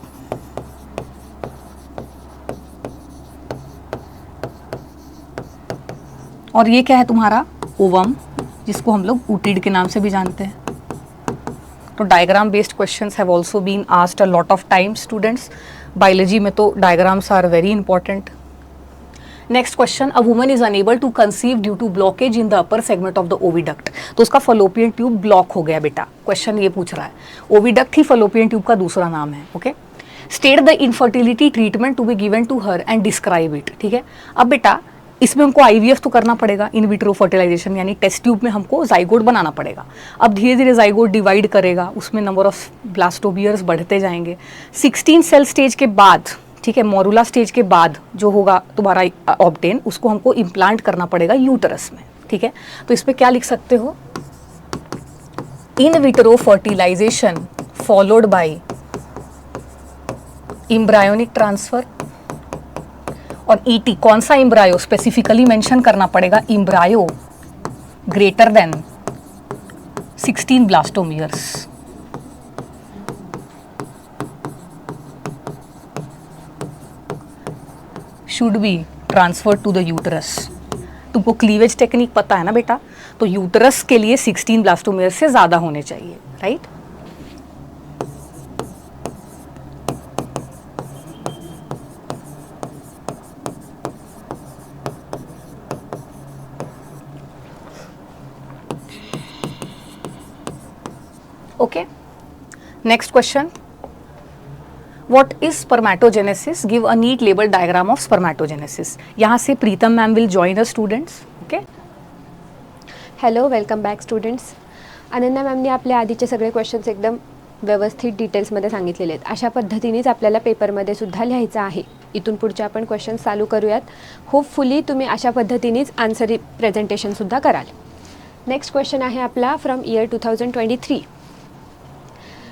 और ये क्या है तुम्हारा ओवम, जिसको हम लोग ऊटिड के नाम से भी जानते हैं। तो diagram based questions have also been asked a lot of times students, biology में तो diagrams are very important. Next question, a woman is unable to conceive due to blockage in the upper segment of the oviduct. तो उसका Fallopian tube block हो गया बेटा, question ये पूछ रहा है। ओविडक्ट ही फलोपियन ट्यूब का दूसरा नाम है, okay. State the infertility treatment to be given to her and describe it, ठीक है। अब बेटा इसमें हमको आईवीएफ तो करना पड़ेगा, इन विट्रो फर्टिलाइजेशन, यानी टेस्ट ट्यूब में हमको जाइगोट बनाना पड़ेगा। अब धीरे धीरे जाइगोट डिवाइड करेगा, उसमें नंबर ऑफ ब्लास्टोबियर्स बढ़ते जाएंगे। 16 सेल स्टेज के बाद, ठीक है, मोरुला स्टेज के बाद जो होगा तुम्हारा ऑब्टेन, उसको हमको इम्प्लांट करना पड़ेगा यूटरस में, ठीक है। तो इस पर क्या लिख सकते हो, in vitro fertilization followed by embryonic transfer, और ईटी कौन सा एम्ब्रायो स्पेसिफिकली मेंशन करना पड़ेगा, embryo greater than 16 blastomeres. Should be transfer to the uterus. तुमको क्लीवेज टेक्निक पता है ना बेटा, तो यूटरस के लिए 16 ब्लास्टोमियर्स से ज्यादा होने चाहिए, right. Okay, next question, what is spermatogenesis, give a neat label diagram of spermatogenesis. यहाँ से Pritam ma'am will join us students, okay. Hello, welcome back students. Ananya मॅमने आपले आधीचे सगळे क्वेश्चन्स एकदम व्यवस्थित डिटेल्समध्ये सांगितलेले आहेत. अशा पद्धतीनेच आपल्याला पेपरमध्ये सुद्धा लिहायचं आहे. इथून पुढचे आपण क्वेश्चन्स चालू करूयात. होपफुली तुम्ही अशा पद्धतीनेच आन्सर प्रेझेंटेशनसुद्धा कराल. नेक्स्ट क्वेश्चन आहे आपला from year 2023.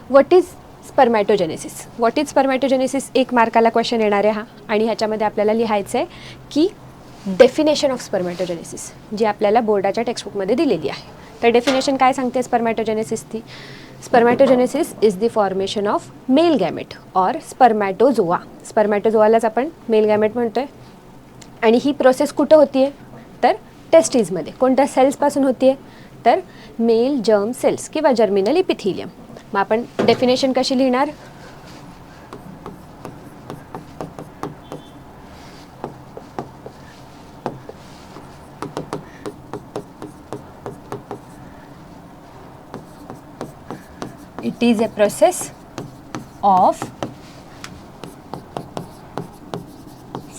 What is spermatogenesis. What is spermatogenesis एक मार्काला क्वेश्चन येणार आहे हा, आणि ह्याच्यामध्ये आपल्याला लिहायचं आहे की डेफिनेशन ऑफ स्पर्मॅटोजेनेसिस जी आपल्याला बोर्डाच्या टेक्स्टबुकमध्ये दिलेली आहे. तर डेफिनेशन काय सांगते स्पर्मॅटोजेनेसिसची. Spermatogenesis is the formation of male gamete और स्पर्मॅटोझोआ. स्पर्मॅटोझोआलाच आपण मेल गॅमेट म्हणतोय, आणि ही प्रोसेस कुठं होती आहे तर टेस्टीजमध्ये. कोणत्या सेल्सपासून होती आहे तर मेल जर्म सेल्स किंवा जर्मिनल इपिथिलियम. मग आपण डेफिनेशन कशी लिहिणार. It is a process of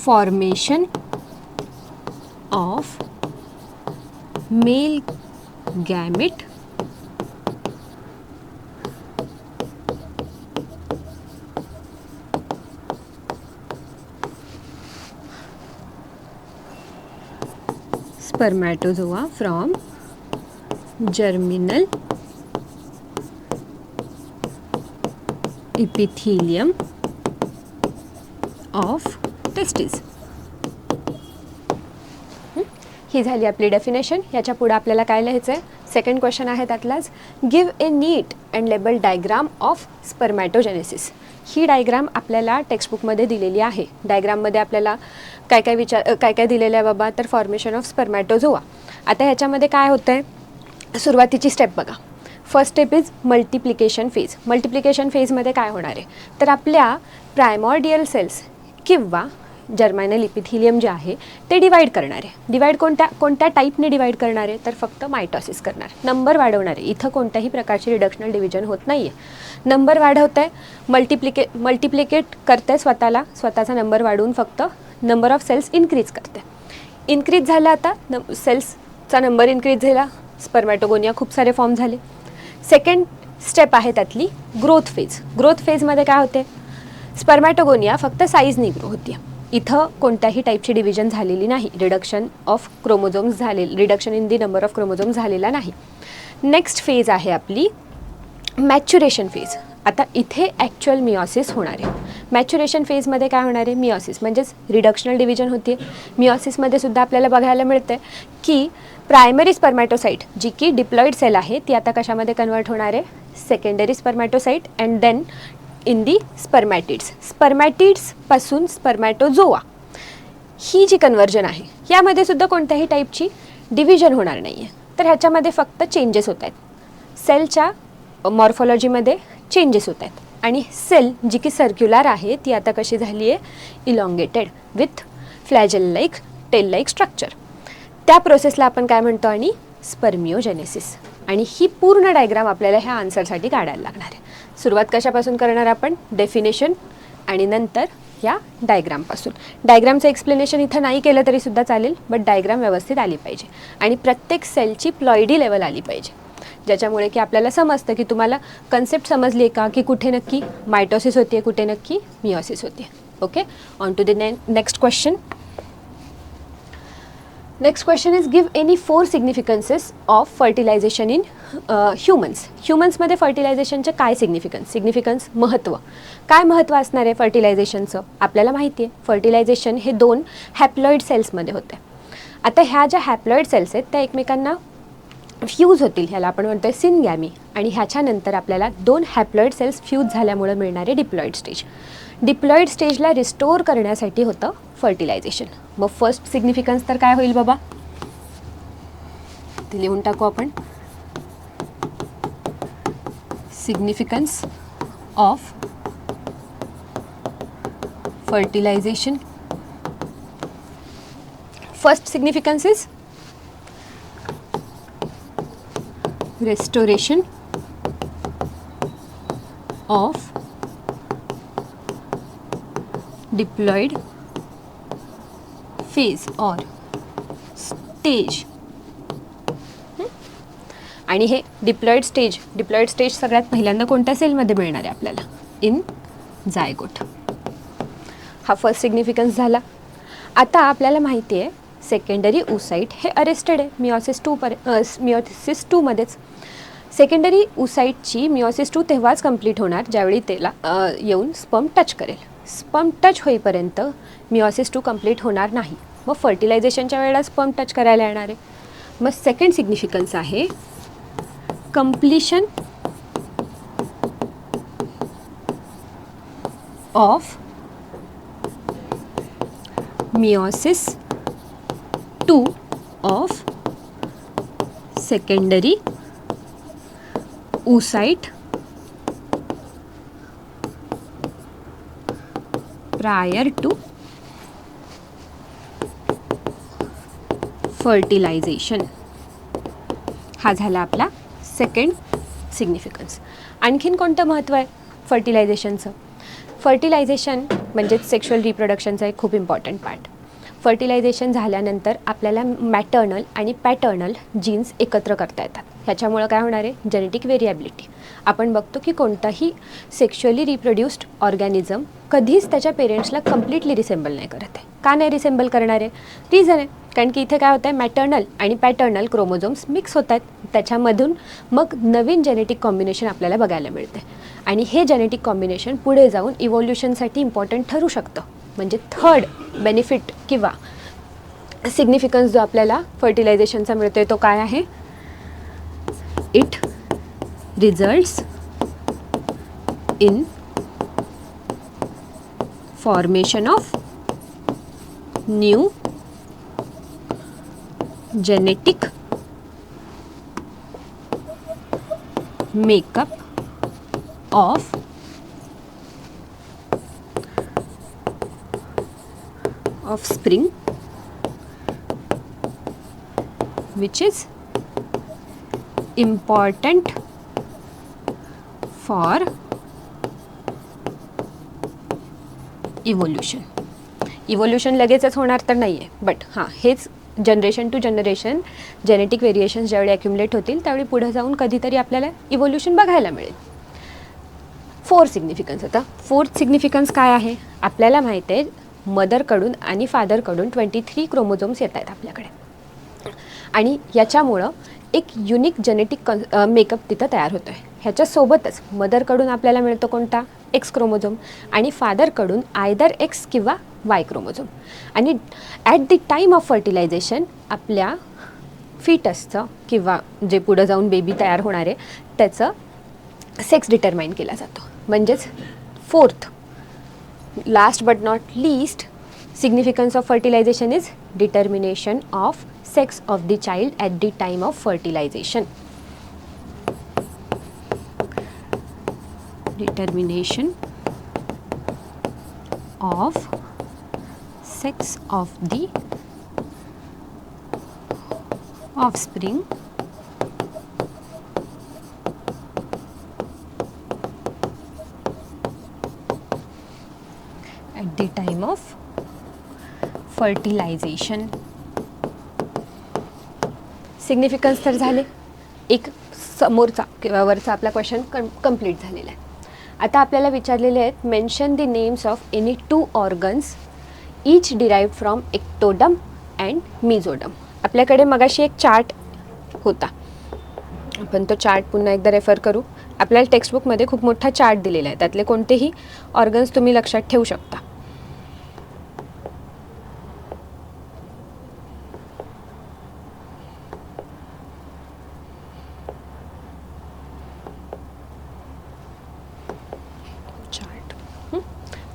formation of male gamete spermatozoa from germinal epithelium of testes. ही झाली आपली डेफिनेशन. याच्या पुढे आपल्याला काय लिहायचं आहे. सेकंड क्वेश्चन आहे त्यातलाच, give a neat and label diagram of spermatogenesis. ही डायग्राम आपल्याला टेक्स्टबुकमध्ये दिलेली आहे. डायग्राममध्ये आपल्याला काय काय दिलेलं आहे बाबा तर फॉर्मेशन ऑफ स्पर्मॅटोझोआ. आता ह्याच्यामध्ये काय होतं आहे, सुरुवातीची स्टेप बघा. First step is multiplication phase. Multiplication फेजमध्ये काय होणार आहे तर आपल्या प्रायमॉर्डियल सेल्स किंवा जर्मिनल इपिथिलियम जे आहे ते डिवाइड करणार आहे. डिवाइड कोणत्या टाईपने डिवाइड करणार आहे तर फक्त मायटॉसिस करणार. नंबर वाढवणार आहे. इथं कोणत्याही प्रकारची रिडक्शनल डिव्हिजन होत नाही आहे. नंबर वाढवत आहे, मल्टिप्लिकेट करते स्वतःचा नंबर वाढवून फक्त नंबर ऑफ सेल्स इन्क्रीज करते. इन्क्रीज झाला, आता सेल्सचा नंबर इन्क्रीज झाला, स्पर्मॅटोगोनिया खूप सारे फॉर्म झाले. सेकंड स्टेप आहे त्यातली ग्रोथ फेज. ग्रोथ फेजमध्ये काय होते, स्पर्मॅटोगोनिया फक्त साईजनी ग्रो होती. इथं कोणत्याही टाईपची डिव्हिजन झालेली नाही. Reduction in the number of chromosomes झालेला नाही. नेक्स्ट फेज आहे आपली मॅच्युरेशन फेज. आता इथे ॲक्च्युअल मिओसिस होणार आहे. मॅच्युरेशन फेजमध्ये काय होणार आहे, मिओसिस म्हणजेच रिडक्शनल डिव्हिजन होते. मिओसिसमध्ये सुद्धा आपल्याला बघायला मिळते की प्रायमरी स्पर्मॅटोसाइट जी की डिप्लॉइड सेल आहे ती आता कशामध्ये कन्वर्ट होणार आहे, secondary spermatocyte and then in the spermatids. स्पर्मॅटिड्सपासून स्पर्मॅटोझोआ ही जी कन्वर्जन आहे यामध्ये सुद्धा कोणत्याही टाईपची डिव्हिजन होणार नाही आहे. तर ह्याच्यामध्ये फक्त चेंजेस होत आहेत, सेलच्या मॉर्फॉलॉजीमध्ये चेंजेस होत आहेत आणि सेल जी की सर्क्युलर आहे ती आता कशी झाली आहे, elongated with flagella like tail like structure. त्या प्रोसेसला आपण काय म्हणतो, आणि स्पर्मिओजेनेसिस. आणि ही पूर्ण डायग्राम आपल्याला ह्या आन्सरसाठी काढायला लागणार आहे. सुरुवात कशापासून करणार आपण, डेफिनेशन आणि नंतर या डायग्रामपासून. डायग्रामचं एक्सप्लेनेशन इथं नाही केलं तरी सुद्धा चालेल, बट डायग्राम व्यवस्थित आली पाहिजे आणि प्रत्येक सेलची प्लॉइडी लेवल आली पाहिजे, ज्याच्यामुळे की आपल्याला समजतं की तुम्हाला कन्सेप्ट समजली आहे का, की कुठे नक्की मायटोसिस होते, कुठे नक्की मिओसिस होते. Okay, on to the next question. Next question is give any 4 significances of fertilisation in humans. ह्युमन्समध्ये फर्टिलायझेशनचे काय सिग्निफिकन्स महत्त्व, काय महत्त्व असणार आहे फर्टिलायझेशनचं. आपल्याला माहिती आहे फर्टिलायझेशन हे 2 हॅप्लॉइड सेल्समध्ये होते. आता ह्या ज्या हॅप्लॉइड सेल्स आहेत त्या एकमेकांना फ्यूज होतील, ह्याला आपण म्हणतोय सिनगॅमी, आणि ह्याच्यानंतर आपल्याला 2 हॅप्लॉइड सेल्स फ्यूज झाल्यामुळे मिळणारे डिप्लॉइड स्टेज. डिप्लॉइड स्टेजला रिस्टोअर करण्यासाठी होतं फर्टिलायझेशन. मग फर्स्ट सिग्निफिकन्स तर काय होईल बाबा, ते लिहून टाकू आपण. Significance of fertilization. First significance is restoration of diploid phase or stage. आणि हे डिप्लॉइड स्टेज सगळ्यात पहिल्यांदा कोणत्या सेलमध्ये मिळणार आहे आपल्याला, इन जायगोट. हा फर्स्ट सिग्निफिकन्स झाला. आता आपल्याला माहिती आहे सेकंडरी oocyte हे अरेस्टेड आहे मिओसिस 2 मध्येच. सेकंडरी oocyteची मिओसिस 2 तेव्हाच कंप्लीट होणार ज्यावेळी त्याला येऊन स्पर्म टच करेल. स्पर्म टच होईपर्यंत मिओसिस 2 कंप्लीट होणार नाही. मग फर्टिलायझेशनच्या वेळेला स्पर्म टच करायला येणार आहे. मग सेकंड सिग्निफिकन्स आहे completion of meiosis 2 of secondary oocyte prior to fertilization. हा झाला आपला सेकंड सिग्निफिकन्स. आणखीन कोणतं महत्त्व आहे फर्टिलायझेशनचं. फर्टिलायझेशन म्हणजेच सेक्शुअल रिप्रोडक्शनचा एक खूप इम्पॉर्टंट पार्ट. फर्टिलायझेशन झाल्यानंतर आपल्याला मॅटर्नल आणि पॅटर्नल जीन्स एकत्र करता येतात. ह्याच्यामुळं काय होणार आहे, जेनेटिक व्हेरिएबिलिटी. आपण बघतो की कोणताही सेक्शुअली रिप्रोड्यूस्ड ऑर्गॅनिझम कधीच त्याच्या पेरेंट्सला कम्प्लिटली रिसेंबल नाही करत आहे. का नाही रिसेंबल करणार आहे, रिझन आहे कारण की इथे काय होतं आहे, मॅटर्नल आणि पॅटर्नल क्रोमोझोम्स मिक्स होत आहेत. त्याच्यामधून मग नवीन जेनेटिक कॉम्बिनेशन आपल्याला बघायला मिळते आणि हे जेनेटिक कॉम्बिनेशन पुढे जाऊन इव्होल्युशनसाठी इम्पॉर्टंट ठरू शकतं. म्हणजे थर्ड बेनिफिट किंवा सिग्निफिकन्स जो आपल्याला फर्टिलायझेशनचा मिळतोय तो काय आहे, it results in formation of new genetic makeup of offspring which is important for evolution. Evolution लगेचच होणार तर नाही आहे, बट हां हेच generation to generation genetic variations ज्यावेळी ॲक्युमुलेट होतील त्यावेळी पुढे जाऊन कधीतरी आपल्याला इव्होल्युशन बघायला मिळेल. 4 सिग्निफिकन्स. आता 4th सिग्निफिकन्स काय आहे, आपल्याला माहीत आहे मदरकडून आणि फादरकडून 23 क्रोमोझोम्स येत आहेत आपल्याकडे आणि याच्यामुळं एक युनिक जेनेटिक मेकअप तिथं तयार होतो आहे. ह्याच्यासोबतच मदरकडून आपल्याला मिळतो कोणता, एक्स क्रोमोझोम आणि फादरकडून आयदर एक्स किंवा वाय क्रोमोझोम. आणि at the time of fertilization आपल्या फिटसचं किंवा जे पुढं जाऊन बेबी तयार होणार आहे त्याचं सेक्स डिटरमाइन केला जातो. म्हणजेच fourth, last but not least, significance of fertilization is determination of sex of the child at the time of fertilization. Determination of sex of the offspring at the time of fertilization. Significance तर झाले. एक समोरचा किंवा वरचा आपला question complete झालेला आहे. आता आपल्याला विचारलेले आहेत mention the names of any 2 organs each derived from ectoderm and mesoderm. आपल्याकडे मगाशी एक चार्ट होता, आपण तो चार्ट पुन्हा एकदा रेफर करू. आपल्याला टेक्स्टबुकमध्ये खूप मोठा चार्ट दिलेला आहे, त्यातले कोणतेही ऑर्गन्स तुम्ही लक्षात ठेवू शकता.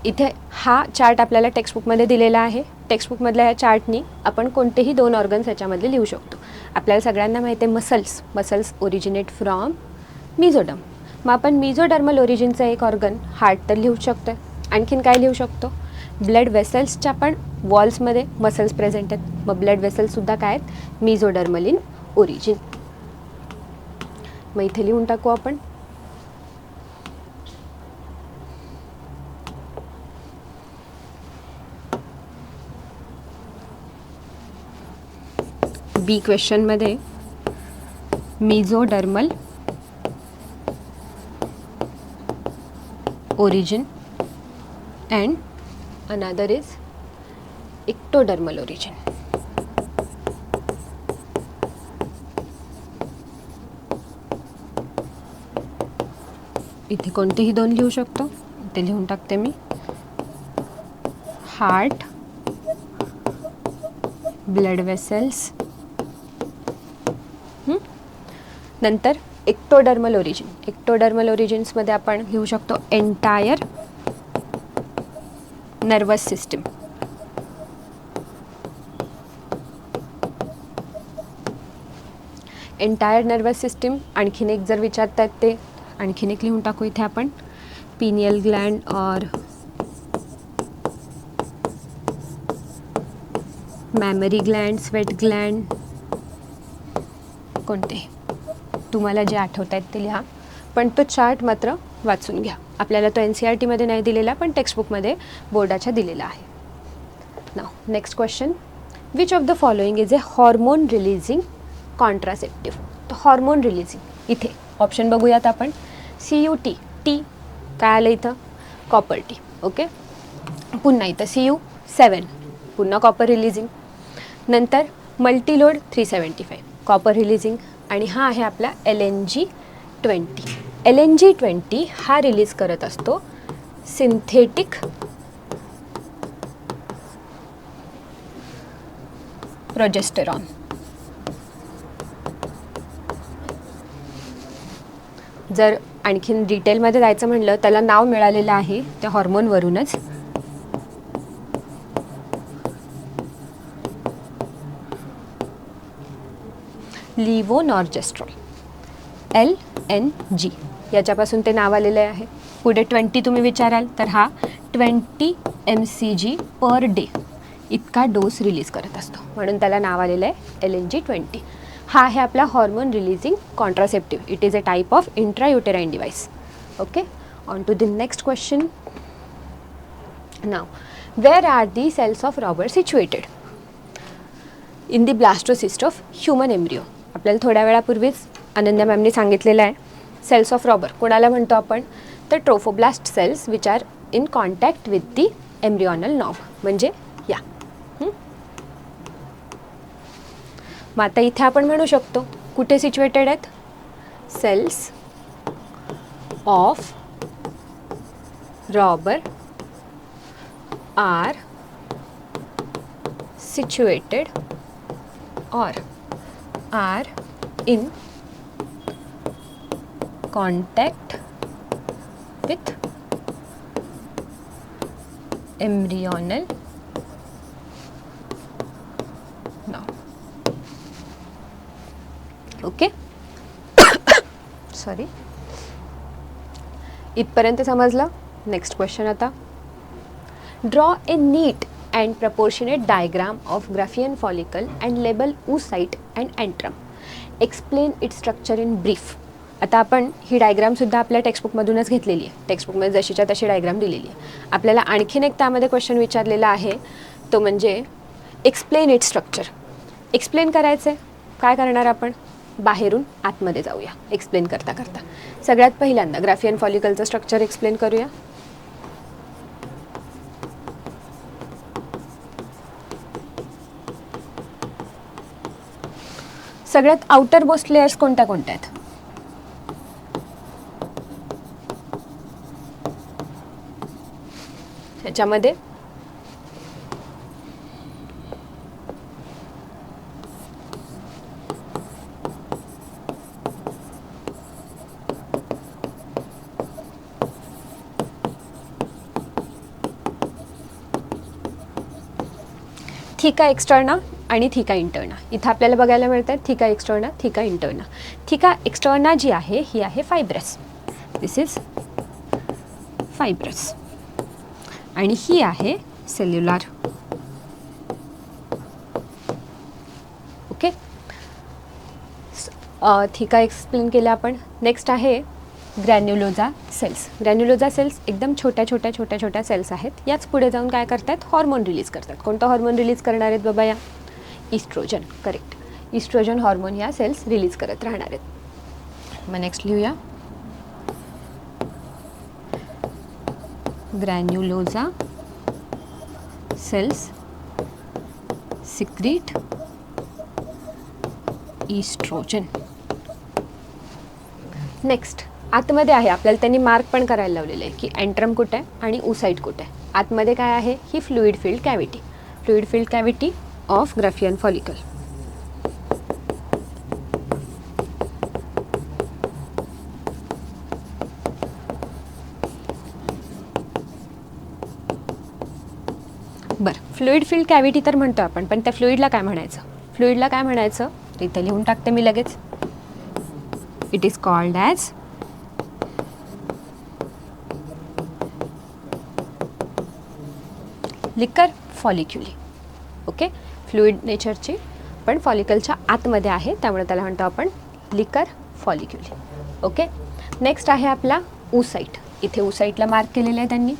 इथे हा चार्ट आपल्याला टेक्स्टबुकमध्ये दिलेला आहे. टेक्स्टबुकमधल्या ह्या चार्टनी आपण कोणतेही 2 ऑर्गन्स ह्याच्यामधले लिहू शकतो. आपल्याला सगळ्यांना माहिती आहे मसल्स ओरिजिनेट फ्रॉम मिझोडम. मग आपण मिझोडर्मल ओरिजिनचं एक ऑर्गन हार्ट तर लिहू शकतो. आणखीन काय लिहू शकतो? ब्लड वेसल्सच्या पण वॉल्समध्ये मसल्स प्रेझेंट आहेत. मग ब्लड वेसल्ससुद्धा काय आहेत? Mesodermal in origin. मग इथे लिहून टाकू आपण. बी क्वेश्चनमध्ये mesodermal origin and another is ectodermal origin. इथे कोणतेही 2 लिहू शकतो. इथे लिहून टाकते मी. हार्ट, ब्लड वेसल्स, नंतर एक्टोडर्मल ओरिजिन. एक्टोडर्मल ओरिजिन्समध्ये आपण घेऊ शकतो entire nervous system. Entire nervous system. आणखीन एक जर विचारतात ते आणखीन एक लिहून टाकू इथे आपण. पिनियल ग्लँड और मॅमरी ग्लँड, स्वेट ग्लँड, कोणते तुम्हाला जे आठवत आहेत ते लिहा. पण तो चार्ट मात्र वाचून घ्या. आपल्याला तो NCERTमध्ये नाही दिलेला, पण टेक्स्टबुकमध्ये बोर्डाच्या दिलेला आहे. Now next question, which of the following is a hormone releasing contraceptive. तर हॉर्मोन रिलीजिंग इथे ऑप्शन बघूयात आपण. CUT, टी काय आलं इथं? Copper T. ओके. पुन्हा इथं CU7 पुन्हा कॉपर रिलीजिंग. नंतर मल्टीलोड 375 कॉपर रिलीजिंग. आणि हा आहे आपला LNG20. LNG20 हा रिलीज करत असतो सिंथेटिक प्रोजेस्टेरॉन. जर आणखीन डिटेलमध्ये जायचं म्हणलं त्याला नाव मिळालेलं आहे त्या हॉर्मोनवरूनच. लिव्होनॉर्जेस्ट्रॉल, LNG याच्यापासून ते नाव आलेलं आहे. पुढे 20 तुम्ही विचाराल तर हा 20 mcg पर डे इतका डोस रिलीज करत असतो, म्हणून त्याला नाव आलेलं आहे LNG20. हा आहे आपला hormone releasing contraceptive. It is a type of intrauterine device. Okay. On to the next question. Now where are the cells of Rauber situated? In the blastocyst of human embryo. आपल्याला थोड्या वेळापूर्वीच अनन्या मॅमनी सांगितलेलं आहे. Cells of robber कोणाला म्हणतो आपण? तर trophoblast cells which are in contact with the embryonal knob, म्हणजे या. मग आता इथे आपण म्हणू शकतो कुठे सिच्युएटेड आहेत? Cells of rubber are situated or are in contact with embryonal now. Okay sorry, इथपर्यंत समजलं. नेक्स्ट क्वेश्चन आता. Draw a neat and proportionate diagram of Graafian follicle and label oocyte and antrum. Explain it structure in brief. आता आपण ही डायग्रामसुद्धा आपल्या टेक्स्टबुकमधूनच घेतलेली आहे. टेक्स्टबुकमध्ये जशीच्या तशी डायग्राम दिलेली आहे. आपल्याला आणखीन एक त्यामध्ये क्वेश्चन विचारलेला आहे, तो म्हणजे एक्सप्लेन इट स्ट्रक्चर. एक्सप्लेन करायचं आहे. काय करणार आपण? बाहेरून आतमध्ये जाऊया एक्सप्लेन करता करता. सगळ्यात पहिल्यांदा ग्राफियन फॉलिकलचं स्ट्रक्चर एक्सप्लेन करूया. सगळ्यात आउटर मोस्ट लेयर्स कोणत्या कोणत्या आहेत? ह्याच्यामध्ये थिका एक्सटर्ना आणि थिका इंटर्ना. इथं आपल्याला बघायला मिळतात थिका एक्सटर्ना, थिका इंटर्ना. थिका एक्सटर्ना जी आहे ही आहे फायब्रस. This is fibrous. आणि ही आहे सेल्युलर. ओके, थिका एक्सप्लेन केलं आपण. नेक्स्ट आहे ग्रॅन्युलोजा सेल्स. ग्रॅन्युलोजा सेल्स एकदम छोट्या छोट्या छोट्या छोट्या सेल्स आहेत. याच पुढे जाऊन काय करतात? हॉर्मोन रिलीज करतात. कोणतं हॉर्मोन रिलीज करणार आहेत बाबा? या इस्ट्रोजन. करेक्ट, इस्ट्रोजन हॉर्मोन ह्या सेल्स रिलीज करत राहणार आहेत. मग नेक्स्ट लिहूया. ग्रॅन्युलोजा सेल्स सिक्रीट इस्ट्रोजन. नेक्स्ट आतमध्ये आहे, आपल्याला त्यांनी मार्क पण करायला लावलेलं आहे की एंट्रम कुठे आहे आणि oocyte कुठे आहे. आतमध्ये काय आहे? ही fluid filled cavity. Fluid filled cavity of Graafian follicle. बरं, फ्लुइड फील्ड कॅव्हिटी तर म्हणतो आपण, पण त्या फ्लुइडला काय म्हणायचं? फ्लुइडला काय म्हणायचं? इथे लिहून टाकते मी लगेच. इट इज कॉल्ड ॲज लिकर फॉलिक्युली. ओके, फ्लुइड नेचरची पण फॉलिकलच्या आतमध्ये आहे, त्यामुळे त्याला म्हणतो आपण लिकर फॉलिक्युली. ओके, नेक्स्ट आहे आपला oocyte. इथे oocyteला मार्क केलेलं आहे त्यांनी.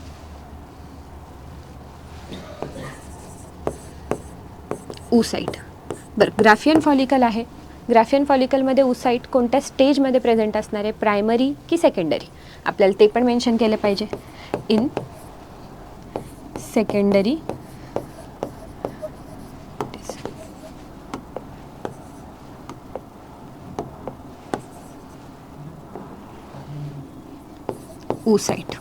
oocyte. बरं, ग्राफियन फॉलिकल आहे. ग्राफियन फॉलिकलमध्ये oocyte कोणत्या स्टेजमध्ये प्रेझेंट असणार आहे? प्रायमरी की सेकंडरी? आपल्याला ते पण मेन्शन केलं पाहिजे. In secondary oocyte.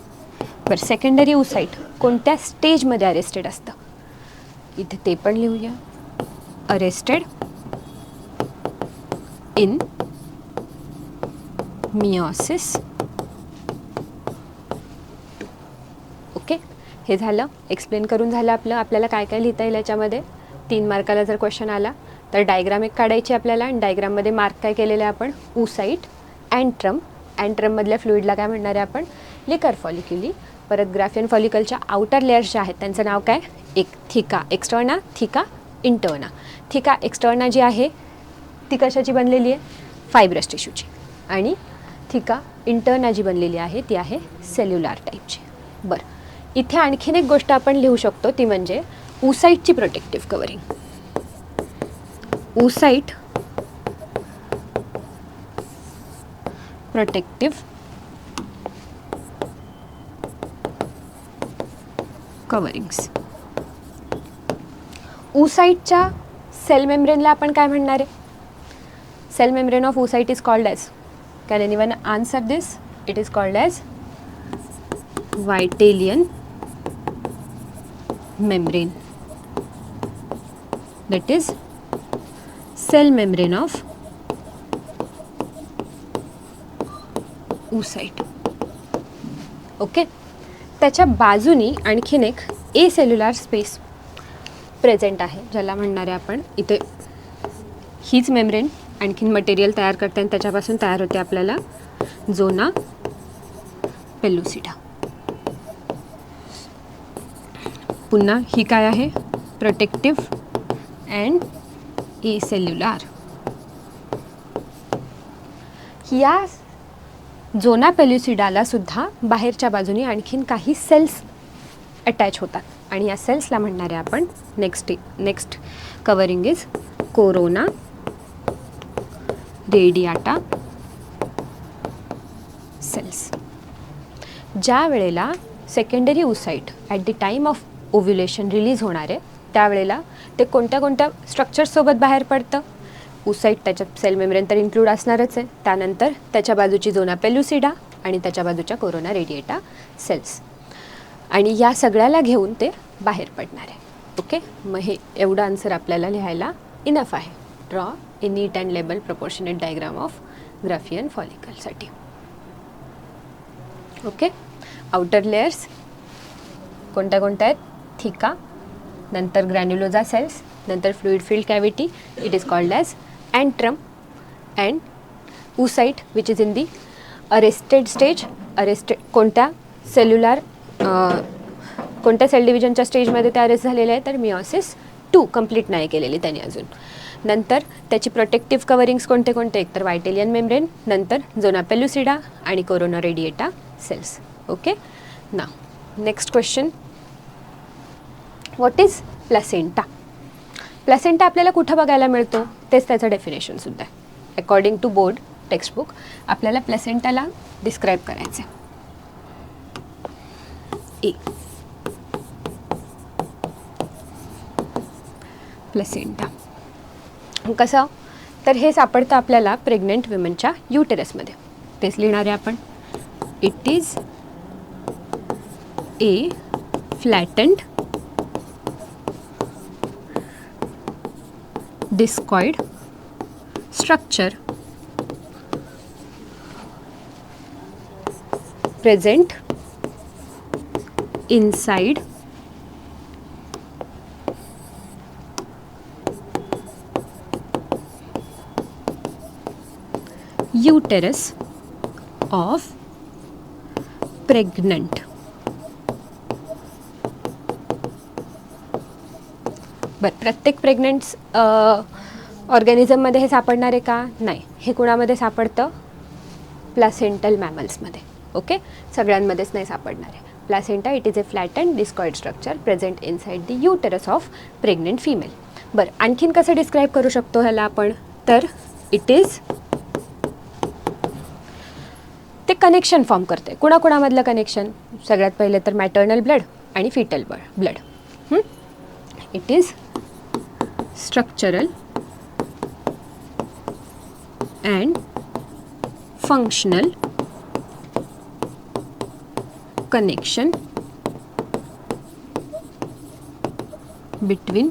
बरं, सेकंडरी oocyte कोणत्या स्टेजमध्ये अरेस्टेड असतं? इथे ते पण लिहूया. Arrested in meiosis. ओके, हे झालं, एक्सप्लेन करून झालं आपलं. आपल्याला काय काय लिहिता येईल याच्यामध्ये? 3 मार्काला जर क्वेश्चन आला तर डायग्राम एक काढायची आपल्याला, आणि डायग्राममध्ये मार्क काय केलेले आहे आपण? oocyte, antrum. एंट्रममधल्या फ्लुइडला काय म्हणणार आहे आपण? लिकर फॉलिक्युली. परत ग्राफियन फॉलिकलच्या आउटर लेयर्स ज्या आहेत त्यांचं नाव काय? एक थिका एक्सटर्ना, थिका इंटर्ना. थिका एक्सटर्ना जी आहे ती कशाची बनलेली आहे? फायब्रस टिश्यूची. आणि थिका इंटर्ना जी बनलेली आहे ती आहे सेल्युलर टाईपची. बरं, इथे आणखीन एक गोष्ट आपण लिहू शकतो, ती म्हणजे oocyteची protective covering. oocyte protective coverings. oocyteच्या सेल मेम्ब्रेनला आपण काय म्हणणार आहे? Cell membrane of oocyte is called as, can anyone answer this? It is called as vitelline membrane, that is cell membrane of oocyte. Okay, त्याच्या बाजूनी आणखीन एक ए सेल्युलर स्पेस प्रेझेंट आहे, ज्याला म्हणणारे आपण इथे हीच मेम्ब्रेन आणखीन मटेरियल तयार करते आणि त्याच्यापासून तयार होते आपल्याला झोना पेलुसिडा. पुन्हा ही काय आहे, प्रोटेक्टिव्ह अँड ए सेल्युलर. या झोना पेल्युसिडाला सुद्धा बाहेरच्या बाजूने आणखीन काही सेल्स अटॅच होतात आणि या सेल्सला म्हणणारे आपण next covering is corona radiata cells. ज्या वेळेला secondary oocyte at the time of ovulation release होणार आहे त्यावेळेला ते कोणत्या स्ट्रक्चर्ससोबत बाहेर पडतं. oocyte त्याच्यात सेल मेम्ब्रेन तर इन्क्लूड असणारच आहे, त्यानंतर त्याच्या बाजूची झोना पेल्युसिडा आणि त्याच्या बाजूच्या कोरोना रेडिएटा सेल्स, आणि या सगळ्याला घेऊन ते बाहेर पडणार आहे. ओके, मग हे एवढं आन्सर आपल्याला लिहायला इनफ आहे. Draw a neat and label proportionate diagram of Graafian फॉलिकलसाठी. ओके, आउटर लेयर्स कोणत्या आहेत, थिका, नंतर ग्रॅन्युलोजा सेल्स, नंतर fluid filled cavity, it is called as antrum, and oocyte which is in the arrested stage. कोणत्या sale डिव्हिजनच्या स्टेजमध्ये ते arrest झालेले आहे, तर मिओसिस 2 कंप्लीट नाही केलेली त्यांनी अजून. नंतर त्याची प्रोटेक्टिव्ह कवरिंग्स कोणते एक तर वायटेलियन मेम्ब्रेन, नंतर झोना पेल्युसिडा आणि corona radiata cells. Okay, now next question, what is placenta. Placenta आपल्याला कुठं बघायला मिळतो तेच त्याचं डेफिनेशनसुद्धा आहे. अकॉर्डिंग टू बोर्ड टेक्स्टबुक आपल्याला प्लॅसेंटाला डिस्क्राईब करायचं आहे. ए, प्लॅसेंटा कसं, तर हे सापडतं आपल्याला प्रेग्नंट विमेनच्या युटेरसमध्ये. तेच लिहिणार आहे आपण. It is a flattened discoid structure present inside uterus of pregnant. बरं, प्रत्येक प्रेग्नंट्स ऑर्गॅनिझममध्ये हे सापडणार आहे का, नाही. हे कुणामध्ये सापडतं, प्लासेंटल मॅमल्समध्ये. ओके, सगळ्यांमध्येच नाही सापडणार आहे. Placenta it is a flat and discoid structure present inside the uterus of pregnant female. बरं, आणखीन कसं डिस्क्राईब करू शकतो ह्याला आपण, तर इट इज ते कनेक्शन फॉर्म करते. कुणाकुणामधलं कनेक्शन, सगळ्यात पहिले तर मॅटर्नल ब्लड आणि fetal blood. It is structural and functional connection between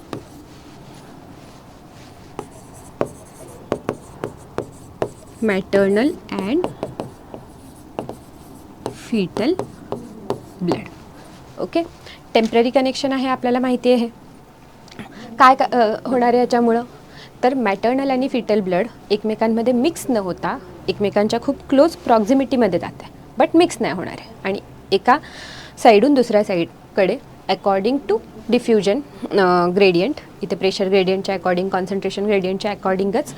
maternal and fetal blood. Okay, temporary connection आहे, आपल्याला माहिती आहे. काय होणार आहे याच्यामुळं, तर मॅटर्नल आणि फिटल ब्लड एकमेकांमध्ये मिक्स न होता एकमेकांच्या खूप क्लोज प्रॉक्झिमिटीमध्ये जात आहे, बट मिक्स नाही होणार आहे. आणि एका साईडून दुसऱ्या साईडकडे अकॉर्डिंग टू डिफ्युजन ग्रेडियंट, इथे प्रेशर ग्रेडियंटच्या अकॉर्डिंग, कॉन्सन्ट्रेशन ग्रेडियंटच्या अकॉर्डिंगच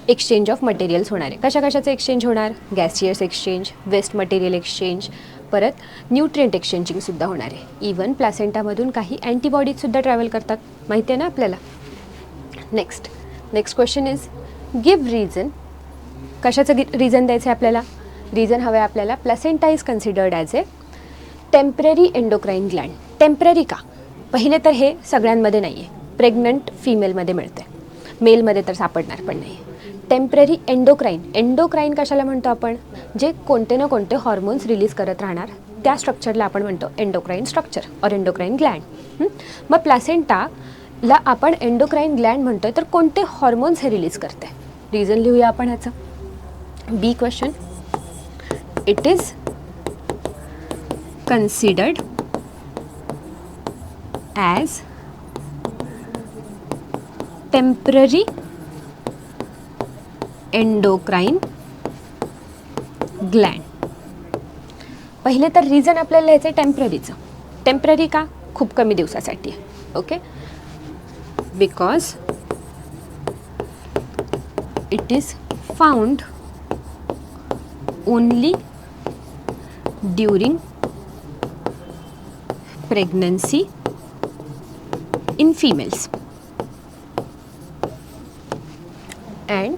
एक्सचेंज ऑफ मटेरियल्स होणार आहे. कशाचं एक्सचेंज होणार, gaseous exchange, waste material exchange, परत न्यूट्रिएंट एक्सचेंजिंगसुद्धा होणार आहे. इवन प्लॅसेंटामधून काही अँटीबॉडीजसुद्धा ट्रॅव्हल करतात, माहिती आहे ना आपल्याला. Next question is give reason. कशाचं रिझन द्यायचं आहे आपल्याला, रिझन हवं आहे आपल्याला. Placenta is considered as A temporary endocrine Gland. Temporary का, पहिले तर हे सगळ्यांमध्ये नाही आहे, प्रेग्नंट फिमेलमध्ये मिळते, मेलमध्ये तर सापडणार पण नाही. टेम्पररी एंडोक्राईन कशाला म्हणतो आपण, जे कोणते ना कोणते हॉर्मोन्स रिलीज करत राहणार त्या स्ट्रक्चरला आपण म्हणतो एंडोक्राईन स्ट्रक्चर और एंडोक्राईन ग्लँड. मग प्लॅसेंटाला आपण एंडोक्राईन ग्लँड म्हणतोय तर कोणते हॉर्मोन्स हे रिलीज करते? रिझन लिहूया आपण ह्याचं. B question, it is considered as temporary endocrine gland. पहिले तर रिझन आपल्याला लिहायचं आहे टेम्पररीचं. टेम्पररी का? खूप कमी दिवसासाठी आहे. Okay, because it is found only during pregnancy in females and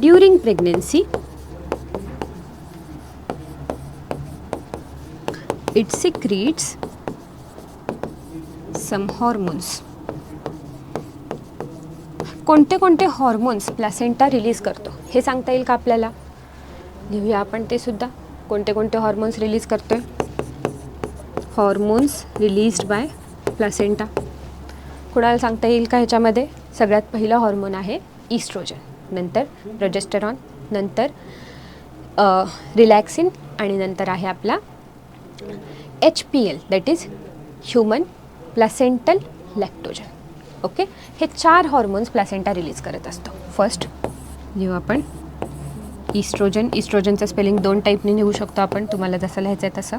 during pregnancy it secretes some hormones. कोणते कोणते हॉर्मोन्स प्लॅसेंटा रिलीज करतो हे सांगता येईल का आपल्याला? लिहूया आपण ते सुद्धा. कोणते कोणते हॉर्मोन्स रिलीज करतोय? Hormones released by placenta. कुणाला सांगता येईल का ह्याच्यामध्ये? सगळ्यात पहिला हॉर्मोन आहे इस्ट्रोजन, नंतर प्रोजेस्टेरॉन, नंतर रिलॅक्सिन आणि नंतर आहे आपला HPL that is human placental lactogen. Okay, हे 4 हॉर्मोन्स प्लॅसेंटा रिलीज करत असतो. फर्स्ट लिहू आपण इस्ट्रोजन. इस्ट्रोजनचं स्पेलिंग 2 टाईपने लिहू शकतो आपण, तुम्हाला जसं लिहायचं आहे तसं.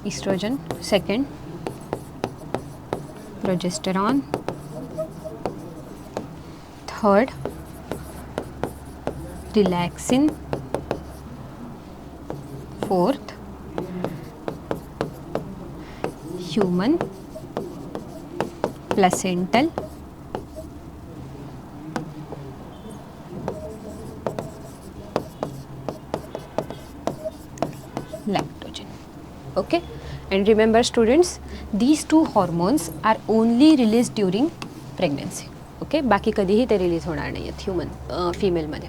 Oestrogen. Second progesterone. Third relaxin. Fourth human placental lactogen. Okay, and remember students, these 2 hormones are only released during pregnancy. Okay, बाकी कधीही ते रिलीज होणार नाही आहेत ह्युमन फिमेलमध्ये.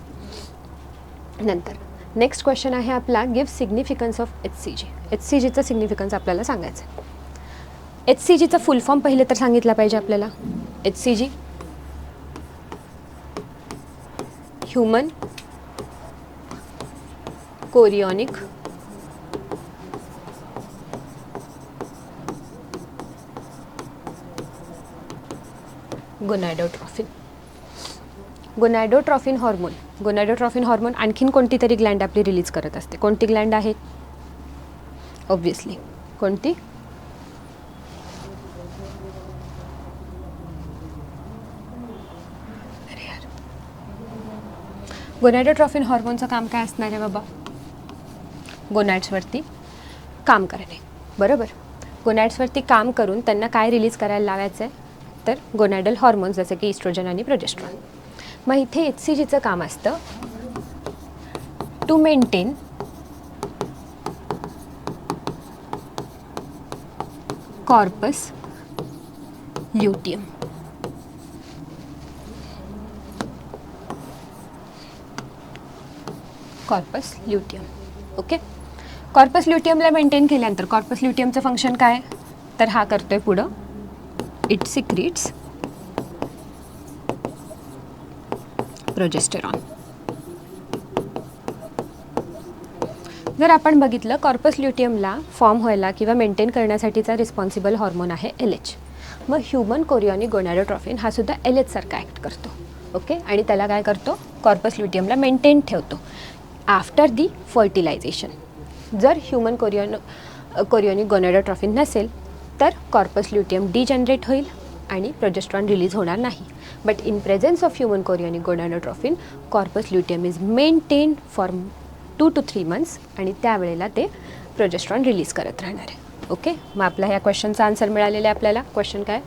नंतर नेक्स्ट क्वेश्चन आहे आपला, गिव्ह सिग्निफिकन्स ऑफ HCG. HCGचं सिग्निफिकन्स आपल्याला सांगायचं आहे. HCGचं फुल फॉर्म पहिले तर सांगितला पाहिजे आपल्याला. HCG human chorionic gonadotrophin. Gonadotrophin hormone. Gonadotrophin hormone आणखीन कोणती तरी ग्लँड आपली रिलीज करत असते. कोणती ग्लँड आहे? ऑब्विसली कोणती? गोनॅडोट्रॉफिन हॉर्मोनचं काम काय असणार आहे बाबा? गोनॅड्सवरती काम करणे. बरोबर, गोनॅड्सवरती काम करून त्यांना काय रिलीज करायला लावायचं आहे? तर गोनॅडल हॉर्मोन्स जसे की इस्ट्रोजन आणि प्रोजेस्ट्रॉन. मग इथे HCGचं काम असतं to maintain corpus luteum. Corpus luteum. Okay, corpus ल्युटियमला मेंटेन केल्यानंतर कॉर्पस ल्युटियमचं फंक्शन काय? तर हा करतोय पुढं, इट सिक्रीट्स प्रोजेस्टेरॉन. जर आपण बघितलं, कॉर्पस ल्युटियमला फॉर्म व्हायला किंवा मेंटेन करण्यासाठीचा रिस्पॉन्सिबल हॉर्मोन आहे LH. मग ह्युमन कोरियोनिक गोनॅडोट्रॉफिन हा सुद्धा LH सारखा ॲक्ट करतो. ओके, आणि त्याला काय करतो? कॉर्पस ल्युटियमला मेंटेन ठेवतो आफ्टर दी फर्टिलायझेशन. जर ह्युमन कोरियोनिक गोनॅडोट्रॉफिन नसेल तर कॉर्पस ल्युटियम डिजनरेट होईल आणि प्रोजेस्ट्रॉन रिलीज होणार नाही. But in presence of human chorionic gonadotrophin corpus luteum is maintain for 2 to 3 months आणि त्यावेळेला ते प्रोजेस्ट्रॉन रिलीज करत राहणार आहे. ओके, मग आपला ह्या क्वेश्चनचा आन्सर मिळालेला आहे आपल्याला. क्वेश्चन काय?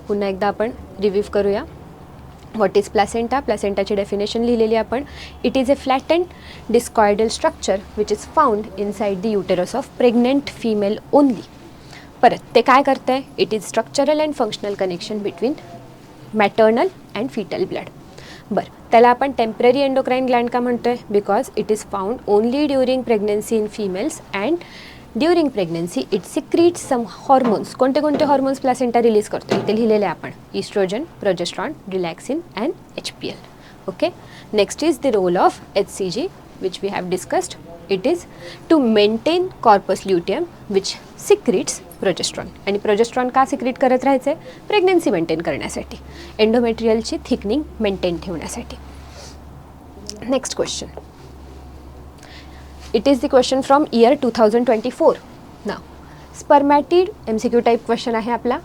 पुन्हा एकदा आपण रिव्ह्यू करूया. What is placenta? प्लॅसेंटाची डेफिनेशन लिहिलेली आपण. It is a flatten discoidal structure which is found inside the uterus of pregnant female only. परत ते काय करतं आहे? It is structural and functional connection between maternal and foetal blood. बरं, त्याला आपण टेम्पररी एंडोक्राईन ग्लँड का म्हणतोय? Because it is found only during pregnancy in females and during pregnancy it secretes some hormones. कोणते कोणते हॉर्मोन्स प्लासेंटा रिलीज करतो? इथे लिहिलेले आपण oestrogen, progesterone, relaxin and HPL. Okay, next is the role of HCG which we have discussed. It is to maintain corpus luteum which secretes progesterone. आणि progesterone का secrete करत राहायचे? प्रेग्नन्सी मेंटेन करण्यासाठी, एंडोमेट्रियलची थिकनिंग मेंटेन ठेवण्यासाठी. Next question. It is the question from year 2024. Now spermatid, MCQ type question आहे आपला.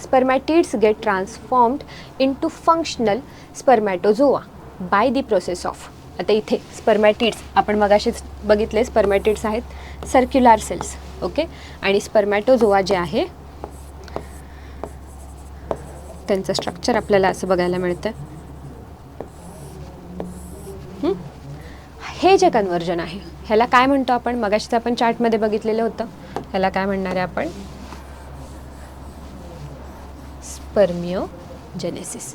Spermatids get transformed into functional spermatozoa by the process of. आता इथे स्पर्मॅटिड्स आपण मगाशीच बघितले, स्पर्मॅटिड्स आहेत सर्क्युलर सेल्स. ओके, आणि स्पर्मॅटोझोआ जे आहे त्यांचं स्ट्रक्चर आपल्याला असं बघायला मिळतं. हे जे कन्वर्जन आहे ह्याला काय म्हणतो आपण? मगाशीच आपण चार्टमध्ये बघितलेलं होतं. ह्याला काय म्हणणार आहे आपण? स्पर्मिओजेनेसिस.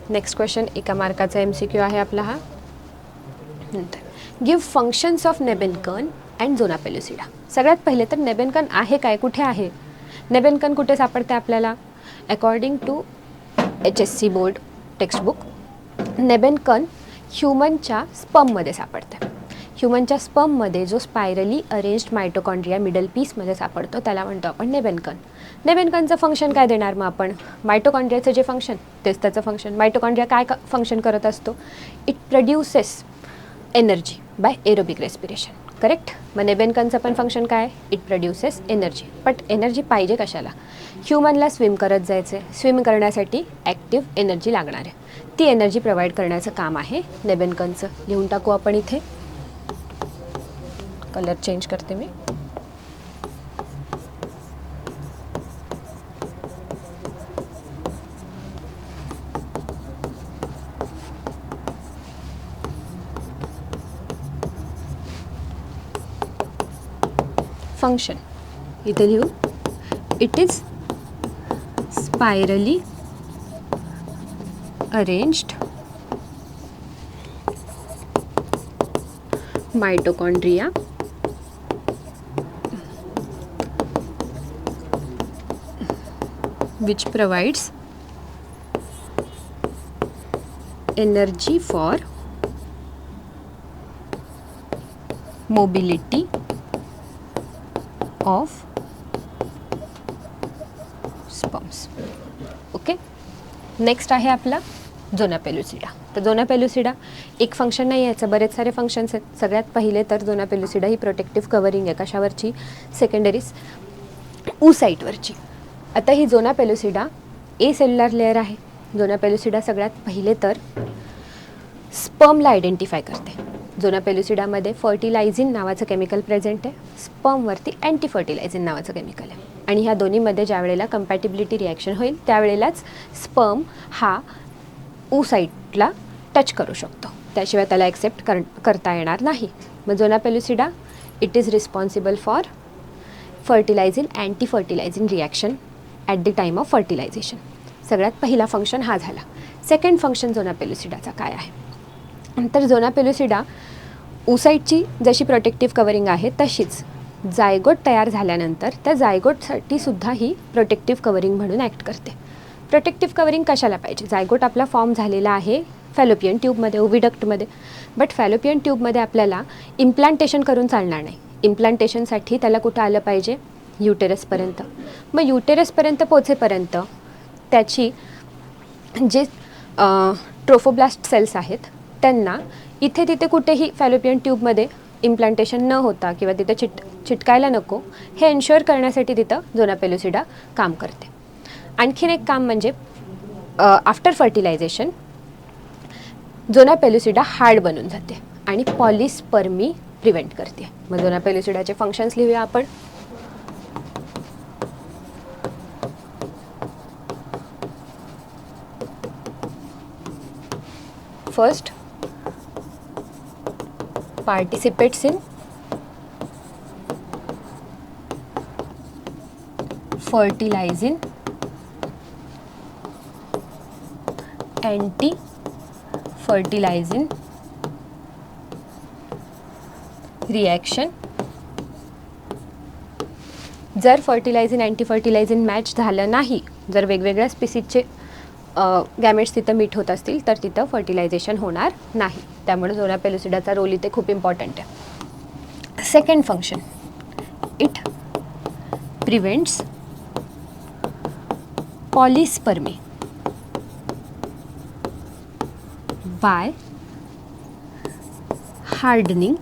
नेक्स्ट क्वेश्चन एका मार्काचा MCQ आहे आपला हा. Give functions of Nebenkern and zona pellucida. सगळ्यात पहिले तर नेबेनकन आहे काय? कुठे आहे नेबेनकन? कुठे सापडते आपल्याला? According to HSC board textbook, Nebenkern ह्युमनच्या स्पर्ममध्ये सापडते. ह्युमनच्या स्पर्ममध्ये जो स्पायरली अरेंज्ड मायटोकॉन्ड्रिया मिडल पीसमध्ये सापडतो त्याला म्हणतो आपण नेबेनकन. नेबेनकनचं फंक्शन काय देणार मग आपण? मायटोकॉन्ड्रियाचं जे फंक्शन तेच त्याचं फंक्शन. मायटोकॉन्ड्रिया काय फंक्शन करत असतो? It produces energy by aerobic respiration. Correct. मग नेबेनकनचं पण फंक्शन काय? It produces energy. But energy पाहिजे कशाला? ह्युमनला स्विम करत जायचं आहे. स्विम करण्यासाठी ॲक्टिव्ह एनर्जी लागणार आहे. ती एनर्जी प्रोव्हाइड करण्याचं काम आहे नेबेनकनचं. लिहून टाकू आपण इथे. कलर चेंज करते मी. फंक्शन इथे लिहू. It is spirally arranged mitochondria which provides energy for mobility of sperms. Okay, next आहे आपला झोना पेलुसिडा. तर झोना पेलुसिडा एक फंक्शन नाही आहे, याचं बरेच सारे फंक्शन्स आहेत. सगळ्यात पहिले तर झोना पेलुसिडा ही प्रोटेक्टिव्ह कव्हरिंग आहे. कशावरची? सेकंडरी oocyteवरची. आता ही झोना पेलुसिडा ए सेल्युलर लेअर आहे. झोना पेलुसिडा सगळ्यात पहिले तर स्पर्मला आयडेंटिफाय करते. झोना पेलुसिडामध्ये फर्टिलायझिन नावाचं केमिकल प्रेझेंट आहे. स्पर्मवरती अँटी फर्टिलायझिन नावाचं केमिकल आहे. आणि ह्या दोन्हीमध्ये ज्या वेळेला कंपॅटिबिलिटी रिॲक्शन होईल त्यावेळेलाच स्पर्म हा oocyteला टच करू शकतो, त्याशिवाय त्याला ॲक्सेप्ट करता येणार नाही. मग zona pellucida it is responsible for fertilizin anti fertilizin reaction at the time of fertilization. सगळ्यात पहिला फंक्शन हा झाला. सेकंड फंक्शन झोना पेलुसिडाचा काय आहे? तर झोना पेलुसिडा oocyteची जशी प्रोटेक्टिव्ह कव्हरिंग आहे तशीच जायगोट तयार झाल्यानंतर त्या जायगोटसाठी सुद्धा ही प्रोटेक्टिव्ह कव्हरिंग म्हणून ॲक्ट करते. प्रोटेक्टिव्ह कव्हरिंग कशाला पाहिजे? जायगोट आपला फॉर्म झालेला आहे फॅलोपियन ट्यूबमध्ये, ओव्हिडक्टमध्ये. बट फॅलोपियन ट्यूबमध्ये आपल्याला इम्प्लांटेशन करून चालणार नाही. इम्प्लांटेशनसाठी त्याला कुठं आलं पाहिजे? युटेरसपर्यंत. मग युटेरसपर्यंत पोचेपर्यंत त्याची जे ट्रोफोब्लास्ट सेल्स आहेत त्यांना इथे तिथे कुठेही फॅलोपियन ट्यूबमध्ये इम्प्लांटेशन न होता किंवा तिथे चिटकायला नको हे एन्श्युअर करण्यासाठी तिथं झोना पेलुसिडा काम करते. आणखीन एक काम म्हणजे आफ्टर फर्टिलायझेशन झोना पेलुसिडा हार्ड बनून जाते आणि पॉलिस्पर्मी प्रिव्हेंट करते. मग झोना पेलुसिडाचे फंक्शन्स लिहूया आपण. First, participates in fertilizing anti फर्टिलायझिंग reaction. जर फर्टिलायझिंग अँटी फर्टिलायझिंग मॅच झालं नाही, जर वेगवेगळ्या स्पीसीजचे गॅमेट्स तिथं मीट होत असतील तर तिथं फर्टिलायझेशन होणार नाही. त्यामुळे झोना पेलुसिडाचा रोल इथे खूप इम्पॉर्टंट आहे. Second function, it prevents polyspermy by hardening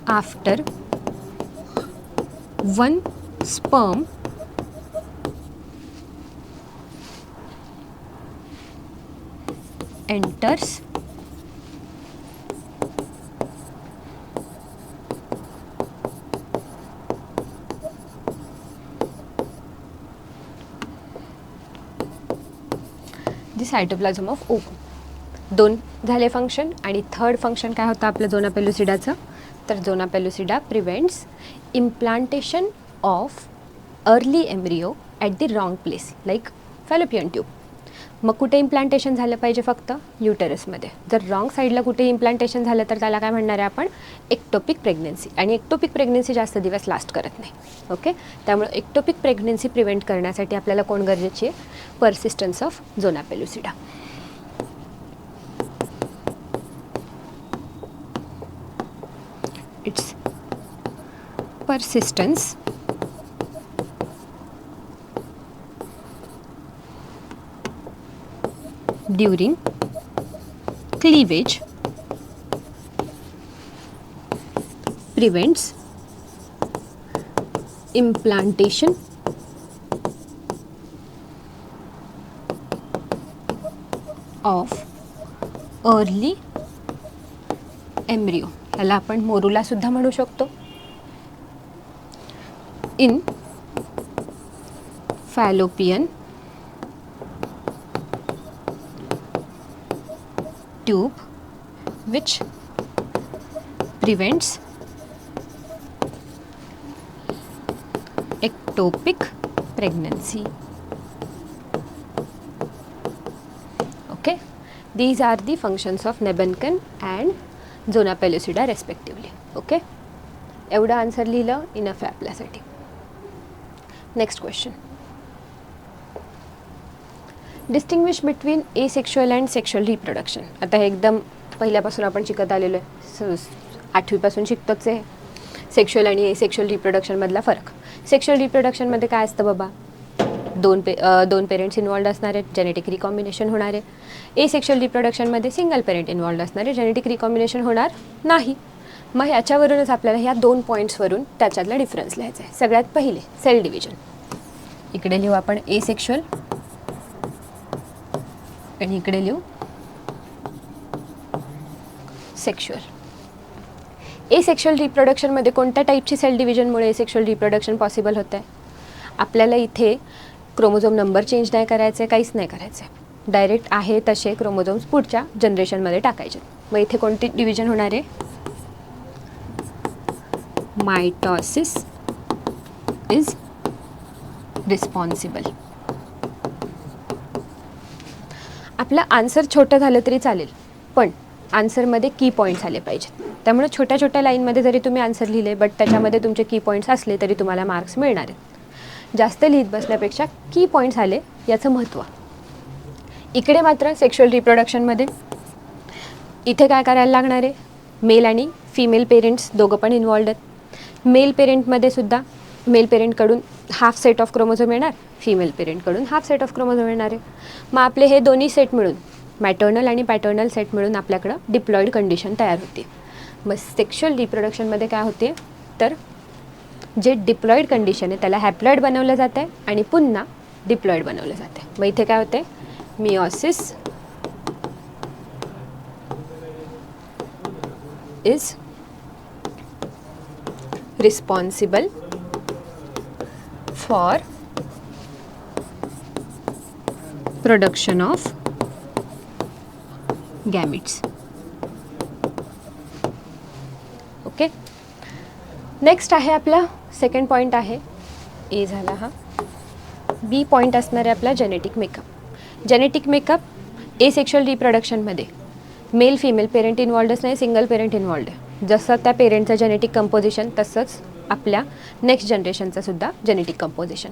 after one sperm enters the cytoplasm of ovum. दोन झाले फंक्शन. आणि थर्ड फंक्शन काय होतं आपलं झोना पेलुसिडाचं, तर zona pellucida prevents implantation of early embryo at the wrong place like fallopian tube. मग कुठे इम्प्लांटेशन झालं पाहिजे, फक्त युटेरसमध्ये. जर रॉंग साईडला कुठे इम्प्लांटेशन झालं तर त्याला काय म्हणणार आहे आपण, एक्टोपिक प्रेग्नन्सी. आणि एक्टोपिक प्रेग्नन्सी जास्त दिवस लास्ट करत नाही. ओके, त्यामुळे एक्टोपिक प्रेग्नन्सी प्रिव्हेंट करण्यासाठी आपल्याला कोण गरजेची आहे, persistence of zona pellucida. It's persistence during cleavage prevents implantation of early embryo. याला आपण मोरुला सुद्धा म्हणू शकतो. in fallopian tube which prevents ectopic pregnancy. Okay, these are the functions of Nebenken and zona pellucida respectively. Okay, एवढं answer लिहिलं enough आहे आपल्यासाठी. Next question, distinguish between asexual and sexual रिप्रोडक्शन. आता हे एकदम पहिल्यापासून आपण शिकत आलेलो आहे, 8वीपासून शिकतोच आहे. सेक्शुअल आणि एसेक्शुअल रिप्रोडक्शनमधला फरक. सेक्शुअल रिप्रोडक्शनमध्ये काय असतं बाबा, दोन पेरेंट्स इन्वॉल्ड असणार आहेत, जेनेटिक रिकॉम्बिनेशन होणार आहे. एसेक्शुअल रिप्रोडक्शनमध्ये सिंगल पेरेंट इन्वॉल्ड असणार आहे, जेनेटिक रिकॉम्बिनेशन होणार नाही. मग ह्याच्यावरूनच आपल्याला ह्या 2 पॉईंट्सवरून त्याच्यातला डिफरन्स लिहायचा आहे. सगळ्यात पहिले सेल डिव्हिजन. इकडे लिहू आपण एसेक्शुअल आणि इकडे लिहू सेक्शुअल. एसेक्शुअल रिप्रोडक्शनमध्ये कोणत्या टाईपची सेल डिव्हिजनमुळे एसेक्शुअल रिप्रोडक्शन पॉसिबल होतं आहे, आपल्याला इथे क्रोमोझोम नंबर चेंज नाही करायचे, काहीच नाही करायचं आहे. डायरेक्ट आहे तसे क्रोमोझोम्स पुढच्या जनरेशनमध्ये टाकायचे. मग इथे कोणती डिव्हिजन होणार आहे, मायटॉसिस इज रिस्पॉन्सिबल. आपलं आन्सर छोटं झालं तरी चालेल, पण आन्सरमध्ये की पॉईंट्स आले पाहिजेत. त्यामुळे छोट्या छोट्या लाईनमध्ये जरी तुम्ही आन्सर लिहिले बट त्याच्यामध्ये तुमचे की पॉईंट्स असले तरी तुम्हाला मार्क्स मिळणार आहेत. जास्त लिहित बसण्यापेक्षा की पॉईंट्स आले याचं महत्त्व. इकडे मात्र सेक्शुअल रिप्रोडक्शनमध्ये इथे काय करायला लागणार आहे, मेल आणि फिमेल पेरेंट्स दोघं पण इन्वॉल्ड आहेत. मेल पेरेंटमध्ये सुद्धा मेल पेरेंटकडून हाफ सेट ऑफ क्रोमोझोम येणार, फिमेल पेरेंटकडून हाफ सेट ऑफ क्रोमोझोम येणार आहे. मग आपले हे दोन्ही सेट मिळून, मॅटर्नल आणि पॅटर्नल सेट मिळून आपल्याकडं डिप्लॉईड कंडिशन तयार होते. मग सेक्शुअल रिप्रोडक्शनमध्ये काय होते, तर जे डिप्लॉईड कंडिशन आहे त्याला हॅप्लॉईड बनवलं जातं आहे आणि पुन्हा डिप्लॉईड बनवलं जातं आहे. मग इथे काय होते, meiosis is responsible for production of gametes. Okay, next आहे आपला सेकंड पॉईंट आहे, ए झाला हा. बी पॉईंट असणार आहे आपला genetic makeup. Genetic makeup asexual रिप्रोडक्शनमध्ये मेल फिमेल पेरेंट इन्वॉल्डच नाही, सिंगल पेरेंट इन्वॉल्ड आहे. जसं त्या पेरेंटचं जेनेटिक कंपोजिशन तसंच आपल्या नेक्स्ट जनरेशनचं सुद्धा जेनेटिक कंपोजिशन.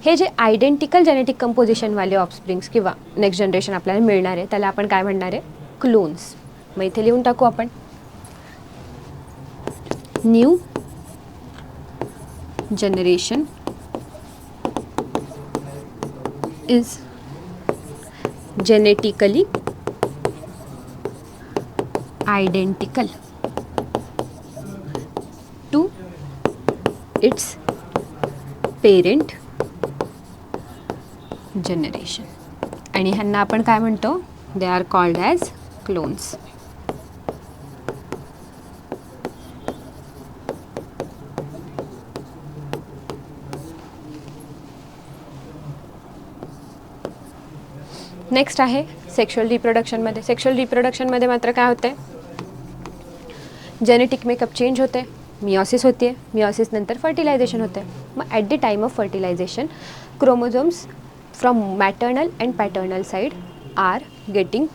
हे जे आयडेंटिकल जेनेटिक कंपोजिशनवाले ऑफस्प्रिंग्स किंवा नेक्स्ट जनरेशन आपल्याला मिळणार आहे त्याला आपण काय म्हणणार आहे? क्लोन्स. मग इथे लिहून टाकू आपण, new generation is genetically identical to its parent generation. आणि ह्यांना आपण काय म्हणतो? They are called as clones. Next आहे सेक्शुअल रिप्रोडक्शनमध्ये. सेक्शुअल रिप्रोडक्शनमध्ये मात्र काय होते? जेनेटिक मेकअप चेंज होते, मियोसिस होते, मियोसिस नंतर फर्टिलायझेशन होते. मग at the time of fertilization chromosomes from maternal and paternal side are getting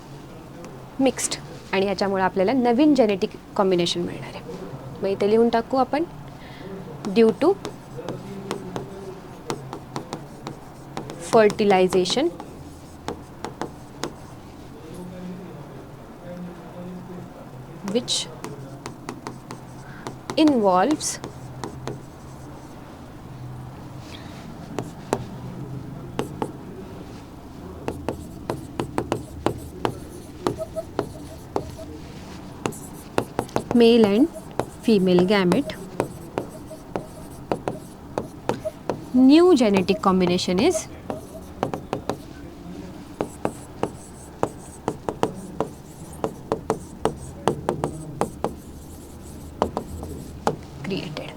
mixed आणि याच्यामुळे आपल्याला नवीन जेनेटिक कॉम्बिनेशन मिळणार आहे. मग इथे लिहून टाकू आपण, due to fertilization which involves male and female gamete. New genetic combination is created.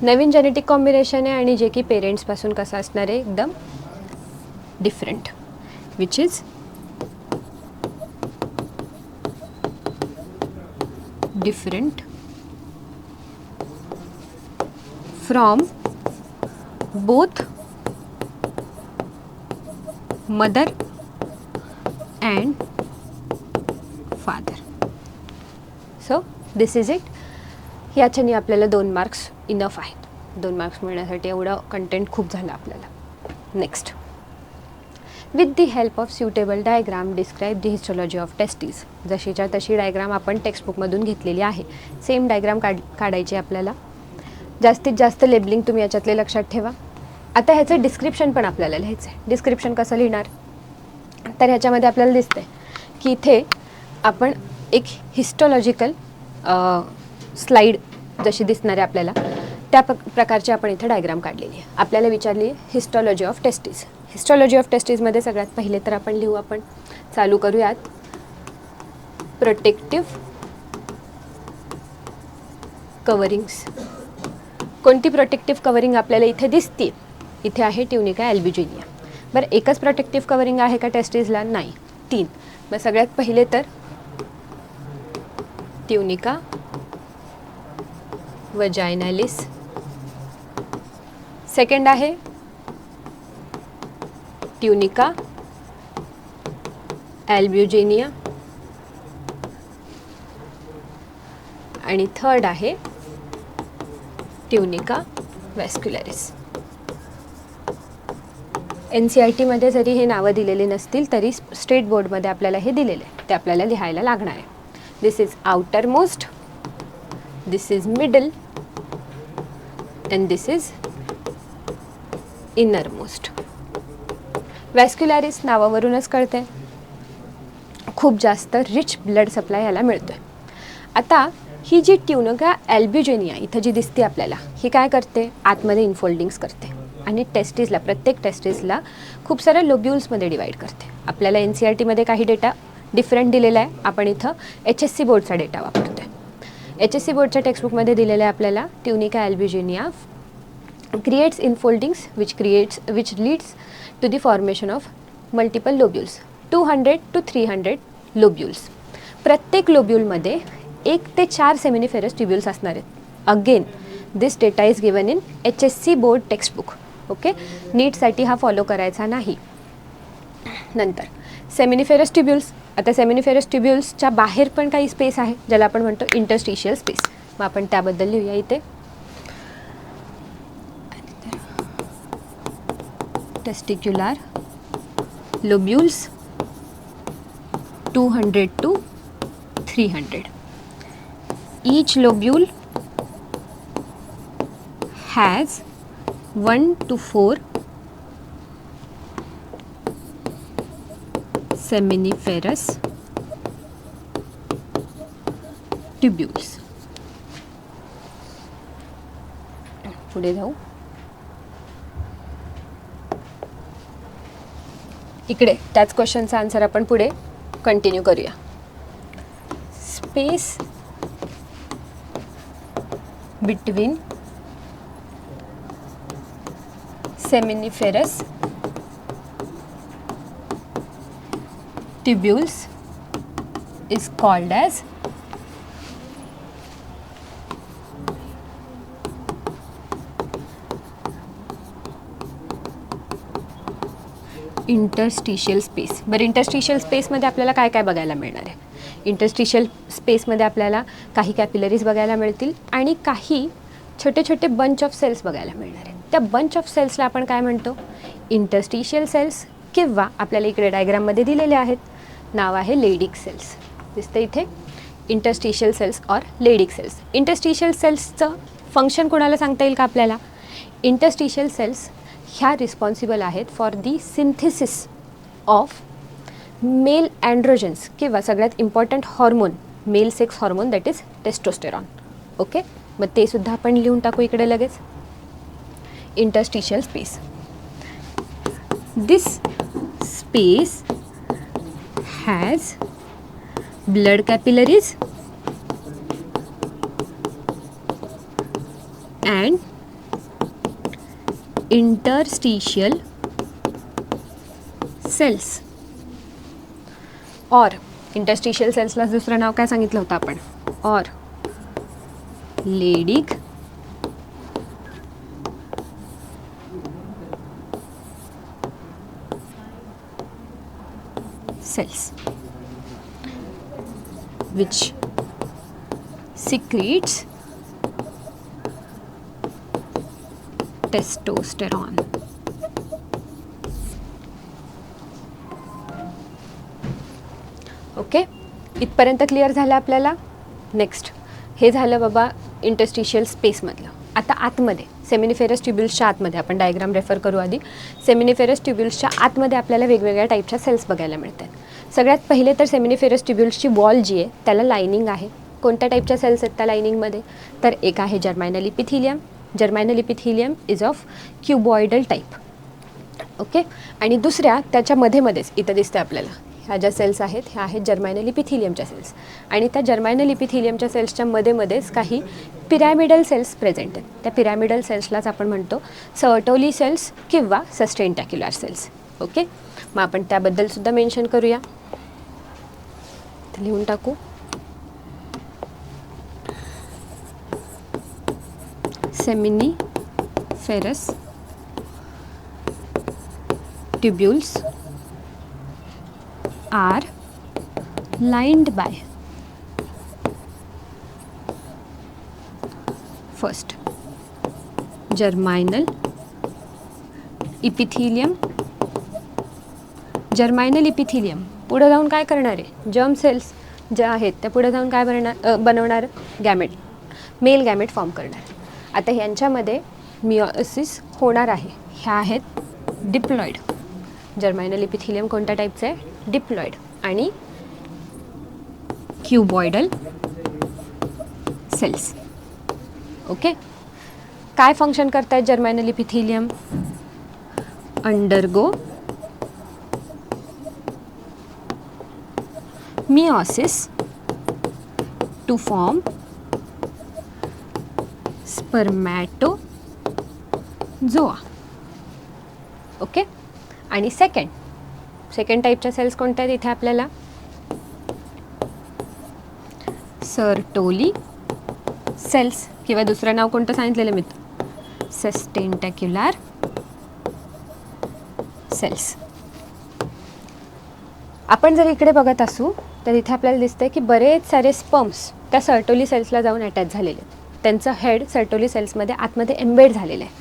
Naveen genetic combination आहे आणि जे की पेरेंट्सपासून कसं असणार आहे? एकदम different, which is different from both mother and father. So this is it. याच्याने आपल्याला 2 मार्क्स इनफ आहेत. 2 मार्क्स मिळण्यासाठी एवढं कंटेंट खूप झालं आपल्याला. Next, with the help of suitable diagram describe the histology of testes. जशीच्या तशी डायग्राम आपण टेक्स्टबुकमधून घेतलेली आहे. सेम डायग्राम काढायची आपल्याला. जास्तीत जास्त लेबलिंग तुम्ही याच्यातले लक्षात ठेवा. आता ह्याचं डिस्क्रिप्शन पण आपल्याला लिहायचं आहे. डिस्क्रिप्शन कसं लिहिणार? तर ह्याच्यामध्ये आपल्याला दिसतं आहे की इथे आपण एक हिस्टॉलॉजिकल स्लाईड जशी दिसणार आहे आपल्याला त्या प्रकारची आपण इथे डायग्राम काढलेली आहे. आपल्याला विचारली हिस्टॉलॉजी ऑफ टेस्टीज. हिस्टॉलॉजी ऑफ टेस्टीजमध्ये सगळ्यात पहिले तर आपण लिहू, आपण चालू करूयात, प्रोटेक्टिव्ह कवरिंग्स. कोणती प्रोटेक्टिव्ह कवरिंग आपल्याला इथे दिसते? इथे आहे ट्युनिका अल्ब्युजिनिया. बरं, एकच प्रोटेक्टिव्ह कवरिंग आहे का टेस्टीजला? नाही, 3. मग सगळ्यात पहिले तर ट्युनिका वजायनालिस. सेकंड आहे ट्युनिका अल्ब्युजिनिया आणि थर्ड आहे ट्युनिका व्हॅस्क्युलरिस. NCERTमध्ये जरी हे नावं दिलेली नसतील तरी स्टेट बोर्डमध्ये आपल्याला हे दिलेले आहे, ते आपल्याला लिहायला लागणार आहे. This is outermost, this is middle and this is innermost. Vascularis नावावरूनच कळते, खूप जास्त रिच ब्लड सप्लाय याला मिळतोय. आता ही जी ट्युनिका अल्ब्युजिनिया इथं जी दिसते आपल्याला, ही काय करते? आतमध्ये इनफोल्डिंग्स करते आणि टेस्टीजला, प्रत्येक टेस्टीजला खूप साऱ्या लोब्युल्समध्ये डिवाईड करते. आपल्याला NCERTमध्ये काही डेटा डिफरंट दिलेला आहे, आपण इथं HSC बोर्डचा डेटा वापरतोय. HSC बोर्डच्या टेक्स्टबुकमध्ये दिलेलं आहे आपल्याला tunica albuginea creates infoldings which leads to the formation of multiple lobules, 200 to 300 lobules. प्रत्येक लोब्युलमध्ये 1 ते 4 सेमिनिफेरस ट्युब्युल्स असणार आहेत. Again this data is given in HSC board textbook. Okay, नीटसाठी हा फॉलो करायचा नाही. नंतर सेमिनिफेरस ट्युब्युल्स. आता सेमिनिफेरस ट्युब्युल्सच्या बाहेर पण काही स्पेस आहे ज्याला आपण म्हणतो इंटरस्टिशियल स्पेस. मग आपण त्याबद्दल लिहूया इथे. Testicular lobules 200 to 300. Each lobule has 1 to 4 seminiferous tubules. पुढे जाऊ. इकडे त्याच क्वेश्चनचा आन्सर आपण पुढे कंटिन्यू करूया. Space between seminiferous tubules is called as interstitial space. बरं, इंटरस्टिशियल स्पेसमध्ये आपल्याला काय काय बघायला मिळणार आहे? इंटरस्टिशियल स्पेसमध्ये आपल्याला काही कॅपिलरीज बघायला मिळतील आणि काही छोटे छोटे बंच ऑफ सेल्स बघायला मिळणार आहे. त्या बंच ऑफ सेल्सला आपण काय म्हणतो? इंटरस्टिशियल सेल्स, किंवा आपल्याला इकडे डायग्राममध्ये दिलेले आहेत, नाव आहे लेडिक सेल्स. दिसतं इथे interstitial cells or Leydig cells. Interstitial सेल्सचं फंक्शन कोणाला सांगता येईल का आपल्याला? इंटरस्टिशियल सेल्स ह्या रिस्पॉन्सिबल आहेत for the synthesis of male androgens, किंवा सगळ्यात important hormone, male sex hormone, that is testosterone. Okay, मग ते सुद्धा आपण लिहून टाकू इकडे लगेच. Interstitial space. This space has blood capillaries and interstitial cells. और इंटरस्टिशियल सेल्सला दुसरं नाव काय सांगितलं होतं आपण? और Leydig cells which secretes testosterone. Okay, इथपर्यंत क्लिअर झालं आपल्याला. नेक्स्ट, हे झालं बाबा इंटरस्टिशियल स्पेसमधलं. आता आतमध्ये सेमिनिफेरस ट्युब्युल्सच्या आतमध्ये आपण डायग्राम रेफर करू आधी. सेमिनिफेरस ट्युब्युल्सच्या आतमध्ये आपल्याला वेगवेगळ्या टाईपच्या सेल्स बघायला मिळतात. सगळ्यात पहिले तर सेमिनिफेरस ट्युब्युल्सची वॉल जी आहे त्याला लायनिंग आहे. कोणत्या टाईपच्या सेल्स आहेत त्या लायनिंगमध्ये? तर एक आहे germinal epithelium. Germinal epithelium is of cuboidal type. Okay, आणि दुसऱ्या त्याच्या मध्येच इथं दिसते आपल्याला ह्या ज्या सेल्स आहेत ह्या आहेत जर्मायनल इपिथिलियमच्या सेल्स. आणि त्या जर्मायनल इपिथिलियमच्या सेल्सच्या मध्येच काही पिरॅमिडल सेल्स प्रेझेंट आहेत. त्या पिरॅमिडल सेल्सलाच आपण म्हणतो सर्टोली सेल्स किंवा सस्टेंटॅक्युलर सेल्स. ओके, मग आपण त्याबद्दल सुद्धा मेन्शन करूया. लिहून टाकू. Seminiferous tubules are lined by first germinal epithelium. Germinal epithelium पुढे जाऊन काय करणार आहे? जर्म सेल्स ज्या आहेत त्या पुढे जाऊन काय बनवणार? गॅमेट, मेल गॅमेट फॉर्म करणार. आता ह्यांच्यामध्ये मिओसिस होणार आहे. ह्या आहेत डिप्लॉइड. जर्मायनल इपिथिलियम कोणत्या टाईपचं आहे? डिप्लॉइड. आणि क्युबॉइडल सेल्स. ओके, काय फंक्शन करतायत germinal epithelium? Undergo meiosis to form spermatozoa. Okay, आणि सेकंड टाईपच्या सेल्स कोणत्या आहेत इथे आपल्याला? सर्टोली सेल्स, किंवा दुसरं नाव कोणतं सांगितलेलं मी? सस्टेंटॅक्युलर सेल्स. आपण जर इकडे बघत असू तर इथे आपल्याला दिसतंय की बरेच सारे स्पर्म्स त्या सर्टोली सेल्सला जाऊन अटॅच झालेले आहेत. त्यांचं हेड सर्टोली सेल्समध्ये आतमध्ये एम्बेड झालेलं आहे.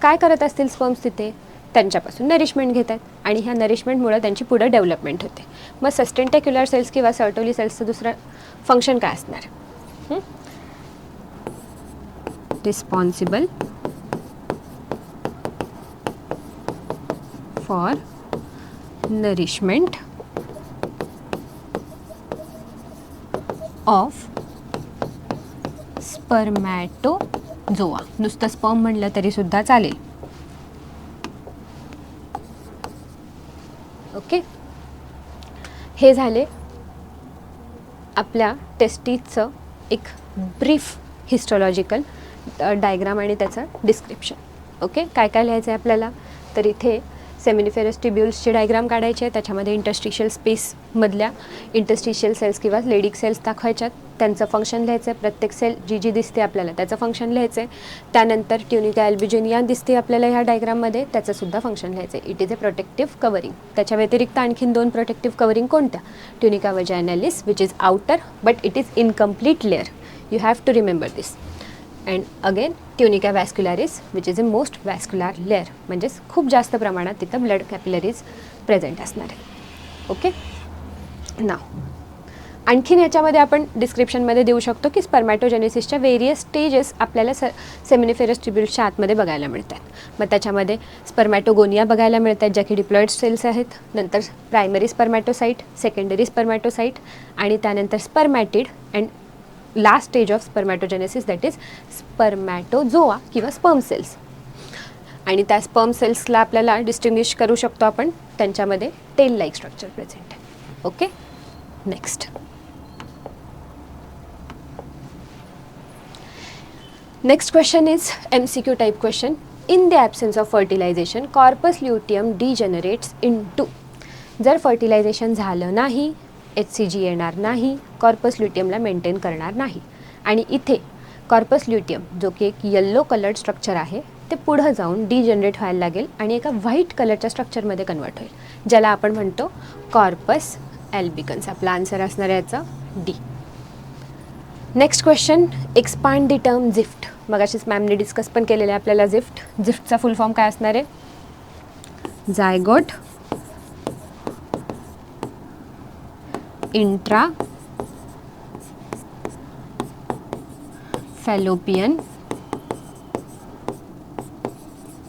काय करत असतील स्पर्म्स तिथे? त्यांच्यापासून नरिशमेंट घेतात आणि ह्या नरिशमेंटमुळे त्यांची पुढे डेव्हलपमेंट होते. मग सस्टेंटेक्युलर सेल्स किंवा सर्टोली सेल्सचं दुसरं फंक्शन काय असणार? Responsible for nourishment of spermatozoa. नुसतं स्पर्म म्हणलं तरी सुद्धा चालेल. ओके, हे झाले आपल्या टेस्टीजचं एक ब्रीफ हिस्टॉलॉजिकल डायग्राम आणि त्याचं डिस्क्रिप्शन. ओके, काय काय लिहायचं आहे आपल्याला? तर इथे सेमिनिफेरस ट्युब्युल्सची डायग्राम काढायची आहे. त्याच्यामध्ये इंटरस्टिशियल स्पेसमधल्या इंटरस्टिशियल सेल्स किंवा लेडिक सेल्स दाखवायच्यात. त्यांचं फंक्शन लिहायचं आहे. प्रत्येक सेल जी जी दिसते आपल्याला त्याचं फंक्शन लिहायचं आहे. त्यानंतर ट्युनिका अल्बिजिनिया दिसते आपल्याला ह्या डायग्राममध्ये, त्याचंसुद्धा फंक्शन लिहायचं आहे. It is a protective covering. त्याच्या व्यतिरिक्त आणखीन 2 प्रोटेक्टिव्ह कवरिंग कोणत्या? Tunica vaginalis which is outer but it is incomplete layer. You have to remember this. And again tunica vascularis which is a most vascular layer, म्हणजेच खूप जास्त प्रमाणात तिथं blood capillaries present असणार आहे. ओके, नाव आणखीन याच्यामध्ये आपण डिस्क्रिप्शनमध्ये देऊ शकतो की स्पर्मॅटोजेनेसिसच्या वेरियस स्टेजेस आपल्याला सेमिनिफेरस ट्युब्युल्सच्या आतमध्ये बघायला मिळतात. मग त्याच्यामध्ये स्पर्मॅटोगोनिया बघायला मिळतात ज्या की डिप्लॉइड सेल्स आहेत. नंतर प्रायमरी स्पर्मॅटोसाईट, सेकंडरी स्पर्मॅटोसाईट आणि त्यानंतर spermatid and last stage of spermatogenesis that is spermatozoa किंवा स्पर्म सेल्स. आणि त्या स्पर्म सेल्सला आपल्याला डिस्टिंग्विश करू शकतो आपण, त्यांच्यामध्ये टेल लाईक स्ट्रक्चर प्रेझेंट आहे. Okay, next question is MCQ type question. In the absence of fertilization, corpus luteum degenerates into. जर फर्टिलायझेशन झालं नाही, HCG येणार नाही, कॉर्पस ल्युटियमला मेंटेन करणार नाही. आणि इथे कॉर्पस ल्युटियम जो की एक येल्लो कलर्ड स्ट्रक्चर आहे ते पुढं जाऊन डिजनरेट व्हायला लागेल आणि एका व्हाईट कलरच्या स्ट्रक्चरमध्ये कन्वर्ट होईल, ज्याला आपण म्हणतो कॉर्पस ॲल्बिकन्स. आपला आन्सर असणार आहे याचा D. Next question, expand the term ZIFT. मगाशीच मॅमने डिस्कस पण केलेलं आहे आपल्याला झिफ्ट. झिफ्टचा फुल फॉर्म काय असणार आहे? Zygote intra fallopian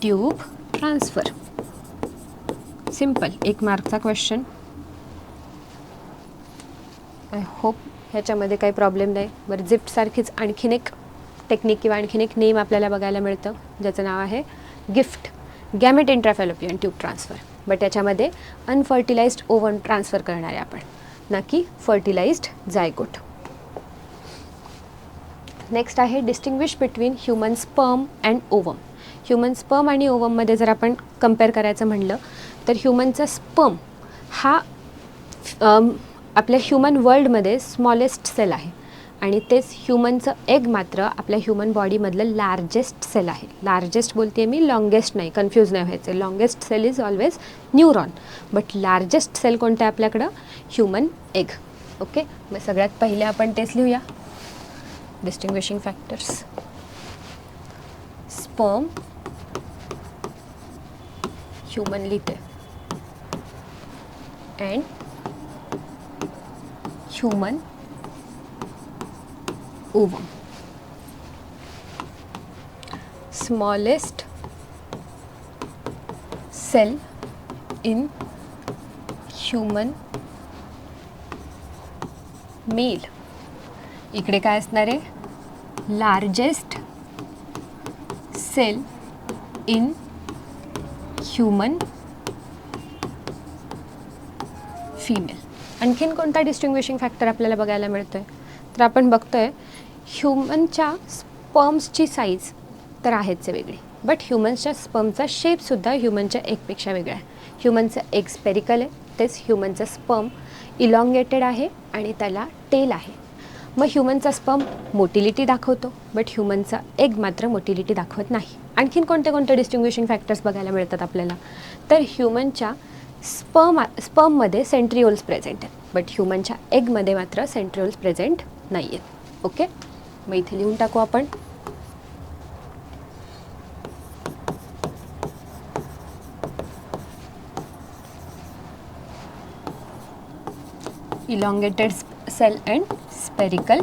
tube transfer. Simple, 1 मार्कचा क्वेश्चन. आय होप ह्याच्यामध्ये काही प्रॉब्लेम नाही. बरं, झिफ्टसारखीच आणखीन एक टेक्निक किंवा आणखीन एक नेम आपल्याला बघायला मिळतं ज्याचं नाव आहे GIFT, gamete intrafallopian tube transfer. But याच्यामध्ये अनफर्टिलाइज्ड ओव्हम ट्रान्सफर करणार आहे आपण, ना की फर्टिलाइज्ड झायगोट. नेक्स्ट आहे distinguish between human sperm and ovum. Human sperm आणि ओवममध्ये जर आपण कम्पेअर करायचं म्हणलं तर ह्युमनचा स्पर्म हा आपल्या ह्युमन वर्ल्डमध्ये स्मॉलेस्ट सेल आहे आणि तेच ह्युमनचं एग मात्र आपल्या ह्युमन बॉडीमधलं लार्जेस्ट सेल आहे. लार्जेस्ट बोलते मी, लॉंगेस्ट नाही, कन्फ्यूज नाही व्हायचं. Longest cell is always neuron, but largest cell कोणतं आहे आपल्याकडं? Human egg. ओके, मग सगळ्यात पहिले आपण तेच लिहूया, डिस्टिंग्विशिंग फॅक्टर्स. स्पर्म ह्युमन लिहिते and human ovum. Smallest cell in human male. इकडे काय असणार आहे? Largest cell in human female. आणखीन कोणता डिस्टिंग्विशिंग फॅक्टर आपल्याला बघायला मिळतोय? तर आपण बघतोय ह्युमनच्या स्पर्म्सची साईज तर आहेच वेगळी, बट ह्युमन्सच्या स्पर्मचा शेपसुद्धा ह्युमनच्या एगपेक्षा वेगळा आहे. ह्युमनचं एग स्पेरिकल आहे, तेच ह्युमनचं स्पर्म इलॉंगेटेड आहे आणि त्याला टेल आहे. मग ह्युमनचा स्पर्म मोटिलिटी दाखवतो, बट ह्युमनचा एग मात्र मोटिलिटी दाखवत नाही. आणखीन कोणते कोणते डिस्टिंग्विशिंग फॅक्टर्स बघायला मिळतात आपल्याला? तर ह्युमनच्या स्पर्ममध्ये सेंट्रिओल्स प्रेझेंट आहेत, बट ह्युमनच्या एगमध्ये मात्र सेंट्रिओल्स प्रेझेंट नाही आहेत. ओके, मग इथे लिहून टाकू आपण. Elongated cell and spherical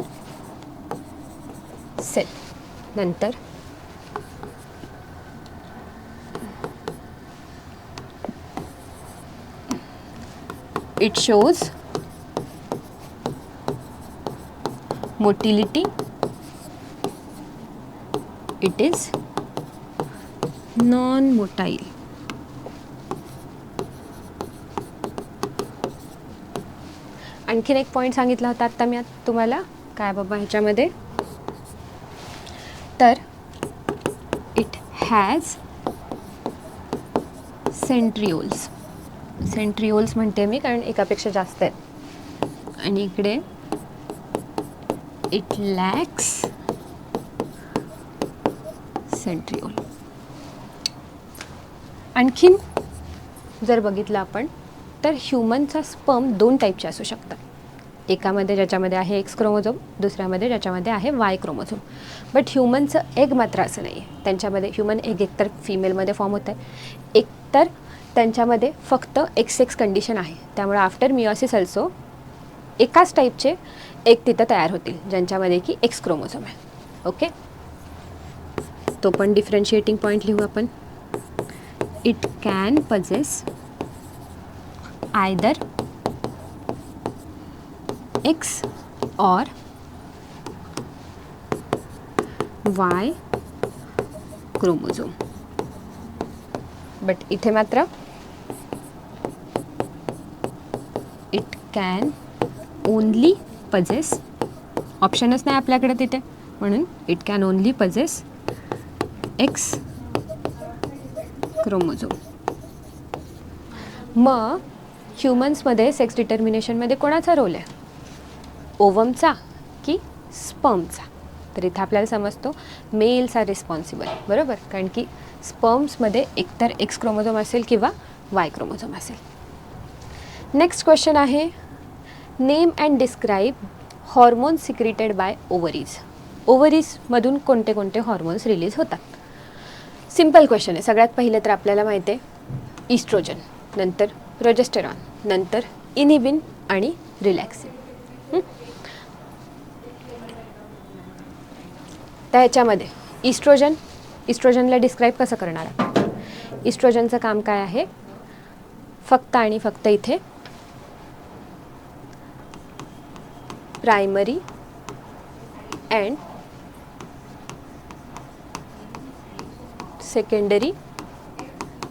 cell. नंतर it shows motility, it is non-motile. आणखीन एक पॉईंट सांगितला होता आत्ता मी तुम्हाला, काय बाबा ह्याच्यामध्ये, तर इट हॅज सेंट्रिओल्स. सेंट्रिओल्स म्हणते मी कारण एकापेक्षा जास्त आहेत. आणि इकडे इट लॅक्स सेंट्रिओल. आणखीन जर बघितलं आपण तर ह्युमनचा स्पर्म 2 टाईपचे असू शकतात. एकामध्ये ज्याच्यामध्ये आहे एक्स क्रोमोझोम, दुसऱ्यामध्ये ज्याच्यामध्ये आहे वाय क्रोमोझोम. बट ह्युमनचं एग मात्र असं नाही आहे. त्यांच्यामध्ये ह्युमन एग एकतर फिमेलमध्ये फॉर्म होत आहे, एकतर त्यांच्यामध्ये फक्त एक्स कंडिशन आहे. त्यामुळे आफ्टर मिओसिस अल्सो एकाच टाईपचे एग तिथं तयार होतील ज्यांच्यामध्ये की एक्स क्रोमोझोम आहे. ओके, तो पण डिफरन्शिएटिंग पॉईंट लिहू आपण. It can possess either x और वाय क्रोमोझोम. बट इथे मात्र इट कॅन ओनली पजेस, ऑप्शनच नाही आपल्याकडे तिथे, म्हणून it can only possess x chromosome. मग ह्युमन्समध्ये सेक्स डिटर्मिनेशनमध्ये कोणाचा रोल आहे, ओवमचा की स्पर्मचा? तर इथं आपल्याला समजतो मेल्स आर रिस्पॉन्सिबल, बरोबर, कारण की स्पर्म्समध्ये एकतर एक्स क्रोमोझोम असेल किंवा वाय क्रोमोझोम असेल. नेक्स्ट क्वेश्चन आहे, name and describe hormones secreted by ovaries. ओव्हरीजमधून कोणते कोणते हॉर्मोन्स रिलीज होतात? सिम्पल क्वेश्चन आहे. सगळ्यात पहिले तर आपल्याला माहिती आहे इस्ट्रोजन, नंतर प्रोजेस्टेरॉन, नंतर इनिबिन आणि रिलॅक्सिन. तर ह्याच्यामध्ये इस्ट्रोजनला डिस्क्राईब कसं करणार आपण? इस्ट्रोजनचं काम काय आहे? फक्त आणि फक्त इथे primary and secondary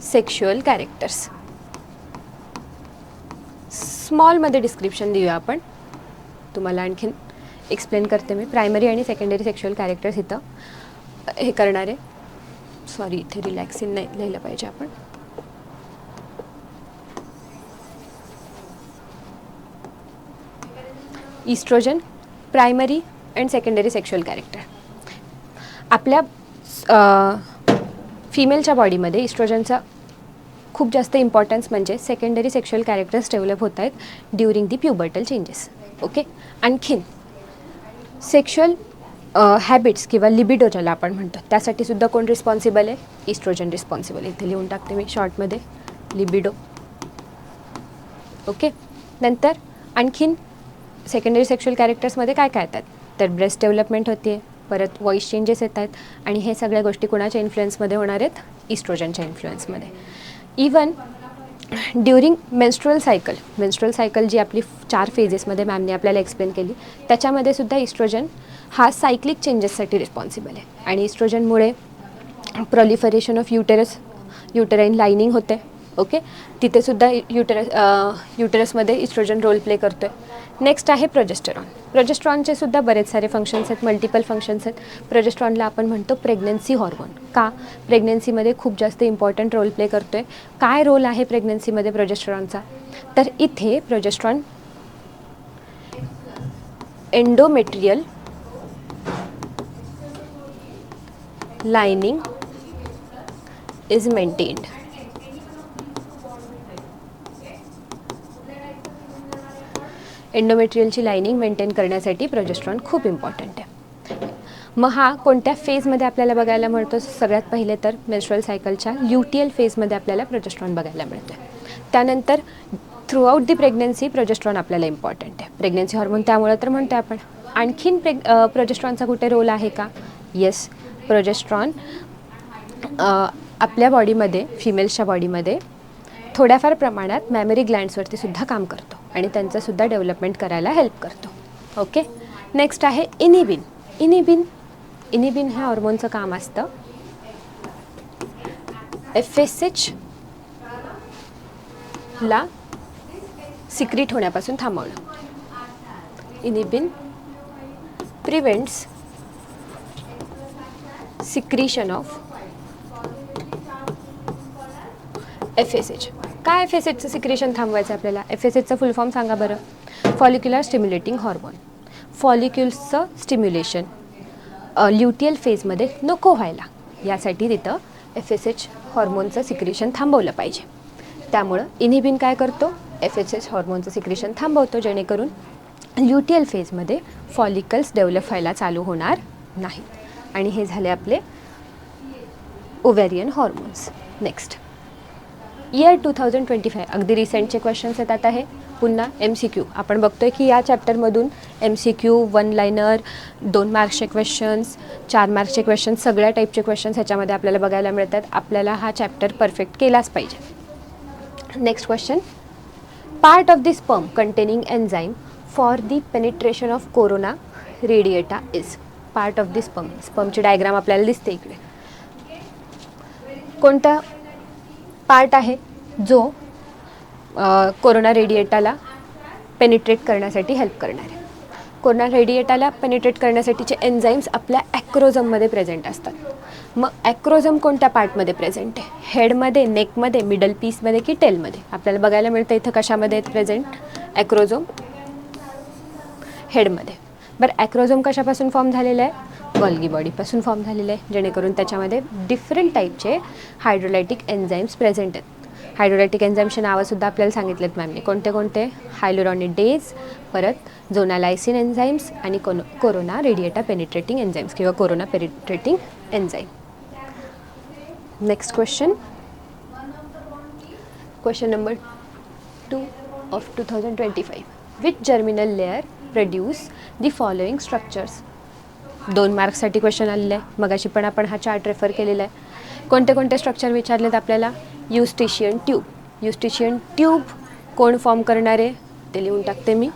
sexual characters. स्मॉलमध्ये डिस्क्रिप्शन देऊया आपण, तुम्हाला आणखीन एक्सप्लेन करते मी. प्रायमरी आणि सेकंडरी सेक्शुअल कॅरेक्टर्स इथं हे करणारे, सॉरी इथे रिलॅक्सिन नाही लिहिलं पाहिजे आपण. Oestrogen, primary and secondary sexual character. आपल्या फिमेलच्या बॉडीमध्ये इस्ट्रोजनचा खूप जास्त इम्पॉर्टन्स म्हणजे सेकंडरी सेक्शुअल कॅरेक्टर्स डेव्हलप होत आहेत during the pubertal changes. Okay, आणखीन सेक्शुअल हॅबिट्स किंवा लिबिडो ज्याला आपण म्हणतो त्यासाठी सुद्धा कोण रिस्पॉन्सिबल आहे? Oestrogen responsible. इथे लिहून टाकते मी शॉर्टमध्ये लिबिडो. ओके, नंतर आणखीन सेकंडरी सेक्शुअल कॅरेक्टर्समध्ये काय काय येतात? तर ब्रेस्ट डेव्हलपमेंट होते, परत व्हॉइस चेंजेस येत आहेत, आणि हे सगळ्या गोष्टी कोणाच्या इन्फ्लुएन्समध्ये होणार आहेत? इस्ट्रोजनच्या इन्फ्लुएन्समध्ये. इवन ड्युरिंग मेन्स्ट्रुअल सायकल जी आपली 4 फेजेसमध्ये मॅमने आपल्याला एक्सप्लेन केली, त्याच्यामध्ये सुद्धा इस्ट्रोजन हा सायक्लिक चेंजेससाठी रिस्पॉन्सिबल आहे. आणि इस्ट्रोजनमुळे प्रोलिफरेशन ऑफ युटेराईन लायनिंग होते. ओके, तिथे सुद्धा युटेरसमध्ये इस्ट्रोजन रोल प्ले करतो आहे. नेक्स्ट आहे प्रोजेस्ट्रॉनचे सुद्धा बरेच सारे फंक्शन्स आहेत, मल्टिपल फंक्शन्स आहेत. प्रोजेस्ट्रॉनला आपण म्हणतो प्रेग्नन्सी हॉर्मोन. का? प्रेग्नन्सीमध्ये खूप जास्त इम्पॉर्टंट रोल प्ले करतो आहे. काय रोल आहे प्रेग्नन्सीमध्ये प्रोजेस्ट्रॉनचा? तर इथे progesterone endometrial lining is maintained. एंडोमेट्रियलची लायनिंग मेंटेन करण्यासाठी प्रोजेस्ट्रॉन खूप इम्पॉर्टंट आहे. मग हा कोणत्या फेजमध्ये आपल्याला बघायला मिळतो? सगळ्यात पहिले तर मेन्स्ट्रुअल सायकलच्या ल्युटियल फेजमध्ये आपल्याला प्रोजेस्ट्रॉन बघायला मिळतं. त्यानंतर थ्रूआउट दी प्रेग्नन्सी प्रोजेस्ट्रॉन आपल्याला इम्पॉर्टंट आहे. प्रेग्नन्सी हॉर्मोन त्यामुळे तर म्हणतो आपण. आणखीन प्रोजेस्ट्रॉनचा कुठे रोल आहे का? येस, प्रोजेस्ट्रॉन आपल्या बॉडीमध्ये, फिमेल्सच्या बॉडीमध्ये थोड्याफार प्रमाणात मॅमरी ग्लँड्सवरती सुद्धा काम करतो आणि त्यांचंसुद्धा डेव्हलपमेंट करायला हेल्प करतो. ओके, नेक्स्ट आहे इनिबिन. इनिबिन ह्या हॉर्मोनचं काम असतं FSH ला सिक्रीट होण्यापासून थांबवणं. Inhibin prevents secretion of FSH. काय FSHचं सिक्रेशन थांबवायचं आपल्याला? FSHचं फुल फॉर्म सांगा बरं. Follicular stimulating hormone. फॉलिक्युल्सचं स्टिम्युलेशन ल्युटियल फेजमध्ये नको व्हायला, यासाठी तिथं FSH हॉर्मोनचं सिक्रेशन थांबवलं पाहिजे. त्यामुळं इनिबिन काय करतो? FSH हॉर्मोनचं सिक्रेशन थांबवतो, जेणेकरून ल्युटियल फेजमध्ये फॉलिकल्स डेव्हलप व्हायला चालू होणार नाही. आणि हे झाले आपले ओव्हॅरियन हॉर्मोन्स. नेक्स्ट इयर 2025, अगदी रिसेंटचे क्वेश्चन्स येतात आहे. पुन्हा MCQ आपण बघतोय की या चॅप्टरमधून MCQ, 1 लायनर, 2 मार्क्सचे क्वेश्चन्स, 4 मार्क्सचे क्वेश्चन्स, सगळ्या टाईपचे क्वेश्चन्स ह्याच्यामध्ये आपल्याला बघायला मिळतात. आपल्याला हा चॅप्टर परफेक्ट केलाच पाहिजे. Next question, part of the sperm containing enzyme for the penetration of corona radiata is. Part of the स्पर्मची डायग्राम आपल्याला दिसते इकडे. कोणता पार्ट आहे जो कोरोना रेडिएटाला पेनिट्रेट करण्यासाठी हेल्प करणार आहे? कोरोना रेडिएटाला पेनिट्रेट करण्यासाठीचे एन्झाईम्स आपल्या ॲक्रोझममध्ये प्रेझेंट असतात. मग ॲक्रोझम कोणत्या पार्टमध्ये प्रेझेंट आहे? हेडमध्ये, नेकमध्ये, मिडल पीसमध्ये की टेलमध्ये? आपल्याला बघायला मिळतं इथं कशामध्ये आहेत प्रेझेंट ॲक्रोझोम? हेडमध्ये. बरं, ॲक्रोझोम कशापासून फॉर्म झालेलं आहे? गोल्गी बॉडीपासून फॉर्म झालेलं आहे, जेणेकरून त्याच्यामध्ये डिफरंट टाईपचे हायड्रोलायटिक एन्झाईम्स प्रेझेंट आहेत. हायड्रोलायटिक एन्झाईमची नावंसुद्धा आपल्याला सांगितलेत मॅमने. कोणते कोणते? हायलोरॉनिडेज, परत झोनालायसिन एन्झाईम्स आणि कोरोना रेडिएटा पेनिट्रेटिंग एन्झाईम्स किंवा corona penetrating enzyme. Next question, question number 2 of 2025. Which germinal layer produce the following structures? 2 मार्क्ससाठी क्वेश्चन आलेलं आहे. मगाशी पण आपण हा चार्ट रेफर केलेला आहे. कोणते कोणते स्ट्रक्चर विचारलेत आपल्याला? युस्टिशियन ट्यूब. युस्टिशियन ट्यूब कोण फॉर्म करणारे ते लिहून टाकते मी.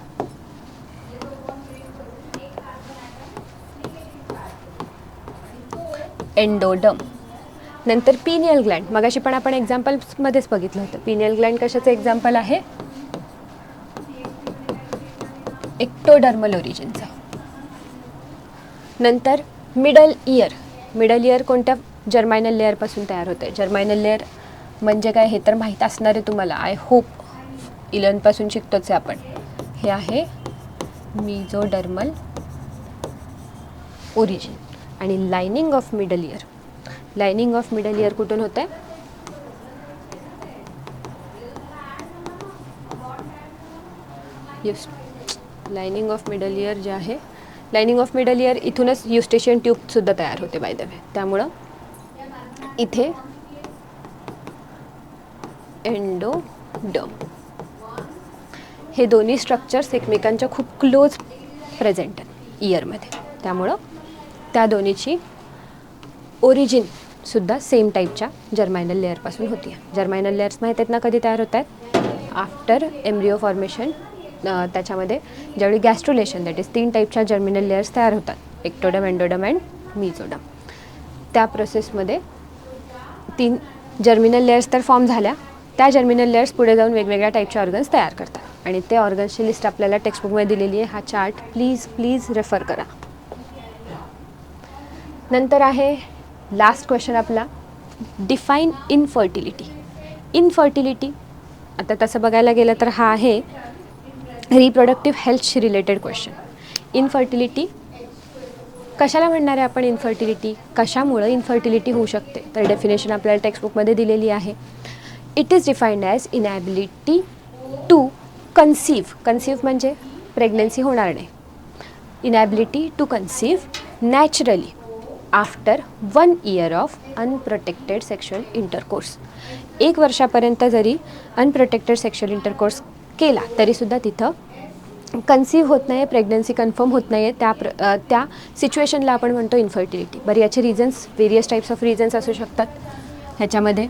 एंडोडम. नंतर पिनियल ग्लँड. मगाशी पण आपण एक्झाम्पल्समध्येच बघितलं होतं. पिनियल ग्लँड कशाचं एक्झाम्पल आहे? एक्टोडर्मल ओरिजिनचं. नंतर मिडल इयर. मिडल इयर कोणत्या जर्मायनल लेअरपासून तयार होते? जर्मायनल लेअर म्हणजे काय हे तर माहीत असणार आहे तुम्हाला. आय होप 11पासून शिकतोच आहे आपण. हे आहे मिझोडर्मल ओरिजिन. आणि lining of middle year. Lining of middle year कुठून होतं आहे? लायनिंग ऑफ मिडल इयर जे आहे, लायनिंग ऑफ मिडल इयर इथूनच युस्टेशियन ट्यूबसुद्धा तयार होते बाय द वे. त्यामुळं इथे एंडोडम. हे दोन्ही स्ट्रक्चर्स एकमेकांच्या खूप क्लोज प्रेझेंट आहेत इयरमध्ये. त्यामुळं त्या दोन्हीची ओरिजिनसुद्धा सेम टाईपच्या जर्मायनल लेअरपासून होती आहे. जर्मायनल लेअर्स माहीत आहेत ना कधी तयार होत आहेत? After embryo formation. त्याच्यामध्ये ज्यावेळी गॅस्ट्रुलेशन, दॅट इज 3 टाईपच्या जर्मिनल लेअर्स तयार होतात, एक्टोडम, एंडोडम अँड मिझोडम. त्या प्रोसेसमध्ये 3 जर्मिनल लेअर्स तर फॉर्म झाल्या. त्या जर्मिनल लेअर्स पुढे जाऊन वेगवेगळ्या टाईपचे ऑर्गन्स तयार करतात आणि ते ऑर्गन्सची लिस्ट आपल्याला टेक्स्टबुकमध्ये दिलेली आहे. हा चार्ट प्लीज रेफर करा. नंतर आहे लास्ट क्वेश्चन आपला, डिफाईन इनफर्टिलिटी. इनफर्टिलिटी आता तसं बघायला गेलं तर हा आहे रिप्रोडक्टिव्ह हेल्थशी रिलेटेड क्वेश्चन. इनफर्टिलिटी कशाला म्हणणार आहे आपण? इनफर्टिलिटी कशामुळं इनफर्टिलिटी होऊ शकते? तर डेफिनेशन आपल्याला टेक्स्टबुकमध्ये दिलेली आहे. It is defined as inability to conceive. Conceive म्हणजे प्रेग्नन्सी होणार नाही. Inability to conceive naturally after 1 year of unprotected sexual intercourse. 1 वर्षापर्यंत जरी अनप्रोटेक्टेड सेक्शुअल इंटरकोर्स केला तरीसुद्धा तिथं कन्सीव्ह होत नाही आहे, प्रेग्नन्सी कन्फर्म होत नाही आहे, त्या सिच्युएशनला आपण म्हणतो इन्फर्टिलिटी. बरं, याचे reasons, various types of reasons असू शकतात. ह्याच्यामध्ये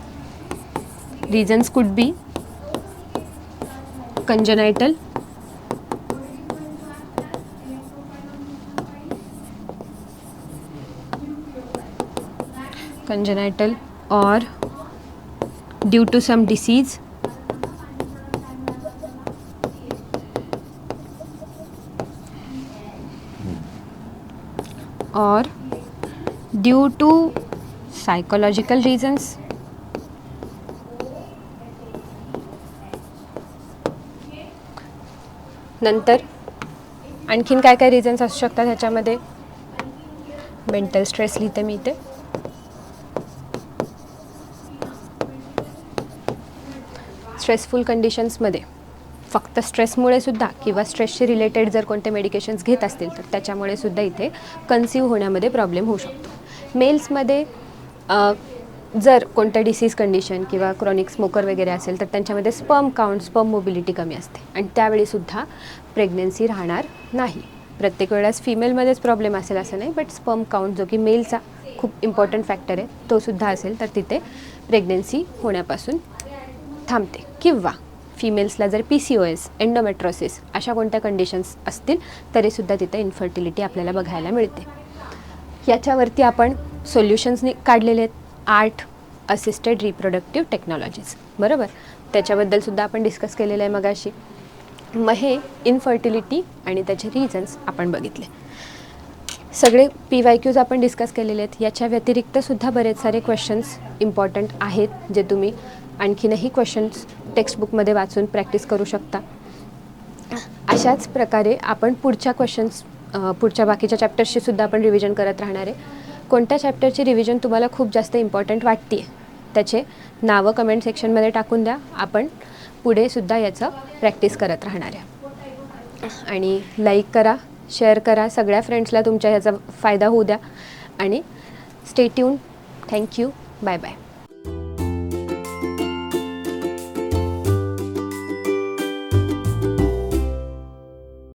reasons could be कंजनायटल, or due to some disease, or due to psychological reasons, नंतर आणखीन काय काय रिझन्स असू शकतात ह्याच्यामध्ये. मेंटल स्ट्रेस लिहिते मी इथे. स्ट्रेसफुल कंडिशन्समध्ये फक्त स्ट्रेसमुळे सुद्धा किंवा स्ट्रेसशी रिलेटेड जर कोणते मेडिकेशन्स घेत असतील तर त्याच्यामुळे सुद्धा इथे कन्सीव्ह होण्यामध्ये प्रॉब्लेम होऊ शकतो. मेल्समध्ये जर कोणतं डिसीज कंडिशन किंवा क्रॉनिक स्मोकर वगैरे असेल तर त्यांच्यामध्ये स्पर्म काउंट, स्पर्म मोबिलिटी कमी असते आणि त्यावेळीसुद्धा प्रेग्नन्सी राहणार नाही. प्रत्येक वेळेस फिमेलमध्येच प्रॉब्लेम असेल असं नाही, बट स्पर्म काउंट जो की मेलचा खूप इम्पॉर्टंट फॅक्टर आहे तो सुद्धा असेल तर तिथे प्रेग्नन्सी होण्यापासून थांबते. किंवा फिमेल्सला जर PCOS, एंडोमेट्रोसिस अशा कोणत्या कंडिशन्स असतील तरीसुद्धा तिथे इन्फर्टिलिटी आपल्याला बघायला मिळते. याच्यावरती आपण सोल्युशन्स काढलेले आहेत 8 असिस्टेड रिप्रोडक्टिव्ह टेक्नॉलॉजीज, बरोबर. त्याच्याबद्दलसुद्धा आपण डिस्कस केलेलं आहे मगाशी. मग हे इन्फर्टिलिटी आणि त्याचे रिझन्स आपण बघितले. सगळे PYQs आपण डिस्कस केलेले आहेत. याच्या व्यतिरिक्तसुद्धा बरेच सारे क्वेश्चन्स इम्पॉर्टंट आहेत जे तुम्ही आणखीनही क्वेश्चन्स टेक्स्टबुकमध्ये वाचून प्रॅक्टिस करू शकता. अशाच प्रकारे आपण पुढच्या बाकीच्या चॅप्टर्सची सुद्धा आपण रिव्हिजन करत राहणार आहे. कोणत्या चॅप्टरची रिव्हिजन तुम्हाला खूप जास्त इम्पॉर्टंट वाटते त्याचे नावं कमेंट सेक्शनमध्ये टाकून द्या. आपण पुढे सुद्धा याचं प्रॅक्टिस करत राहणार आहे. आणि लाईक करा, शेअर करा, सगळ्या फ्रेंड्सला तुमच्या ह्याचा फायदा होऊ द्या आणि stay tune. Thank you. Bye bye.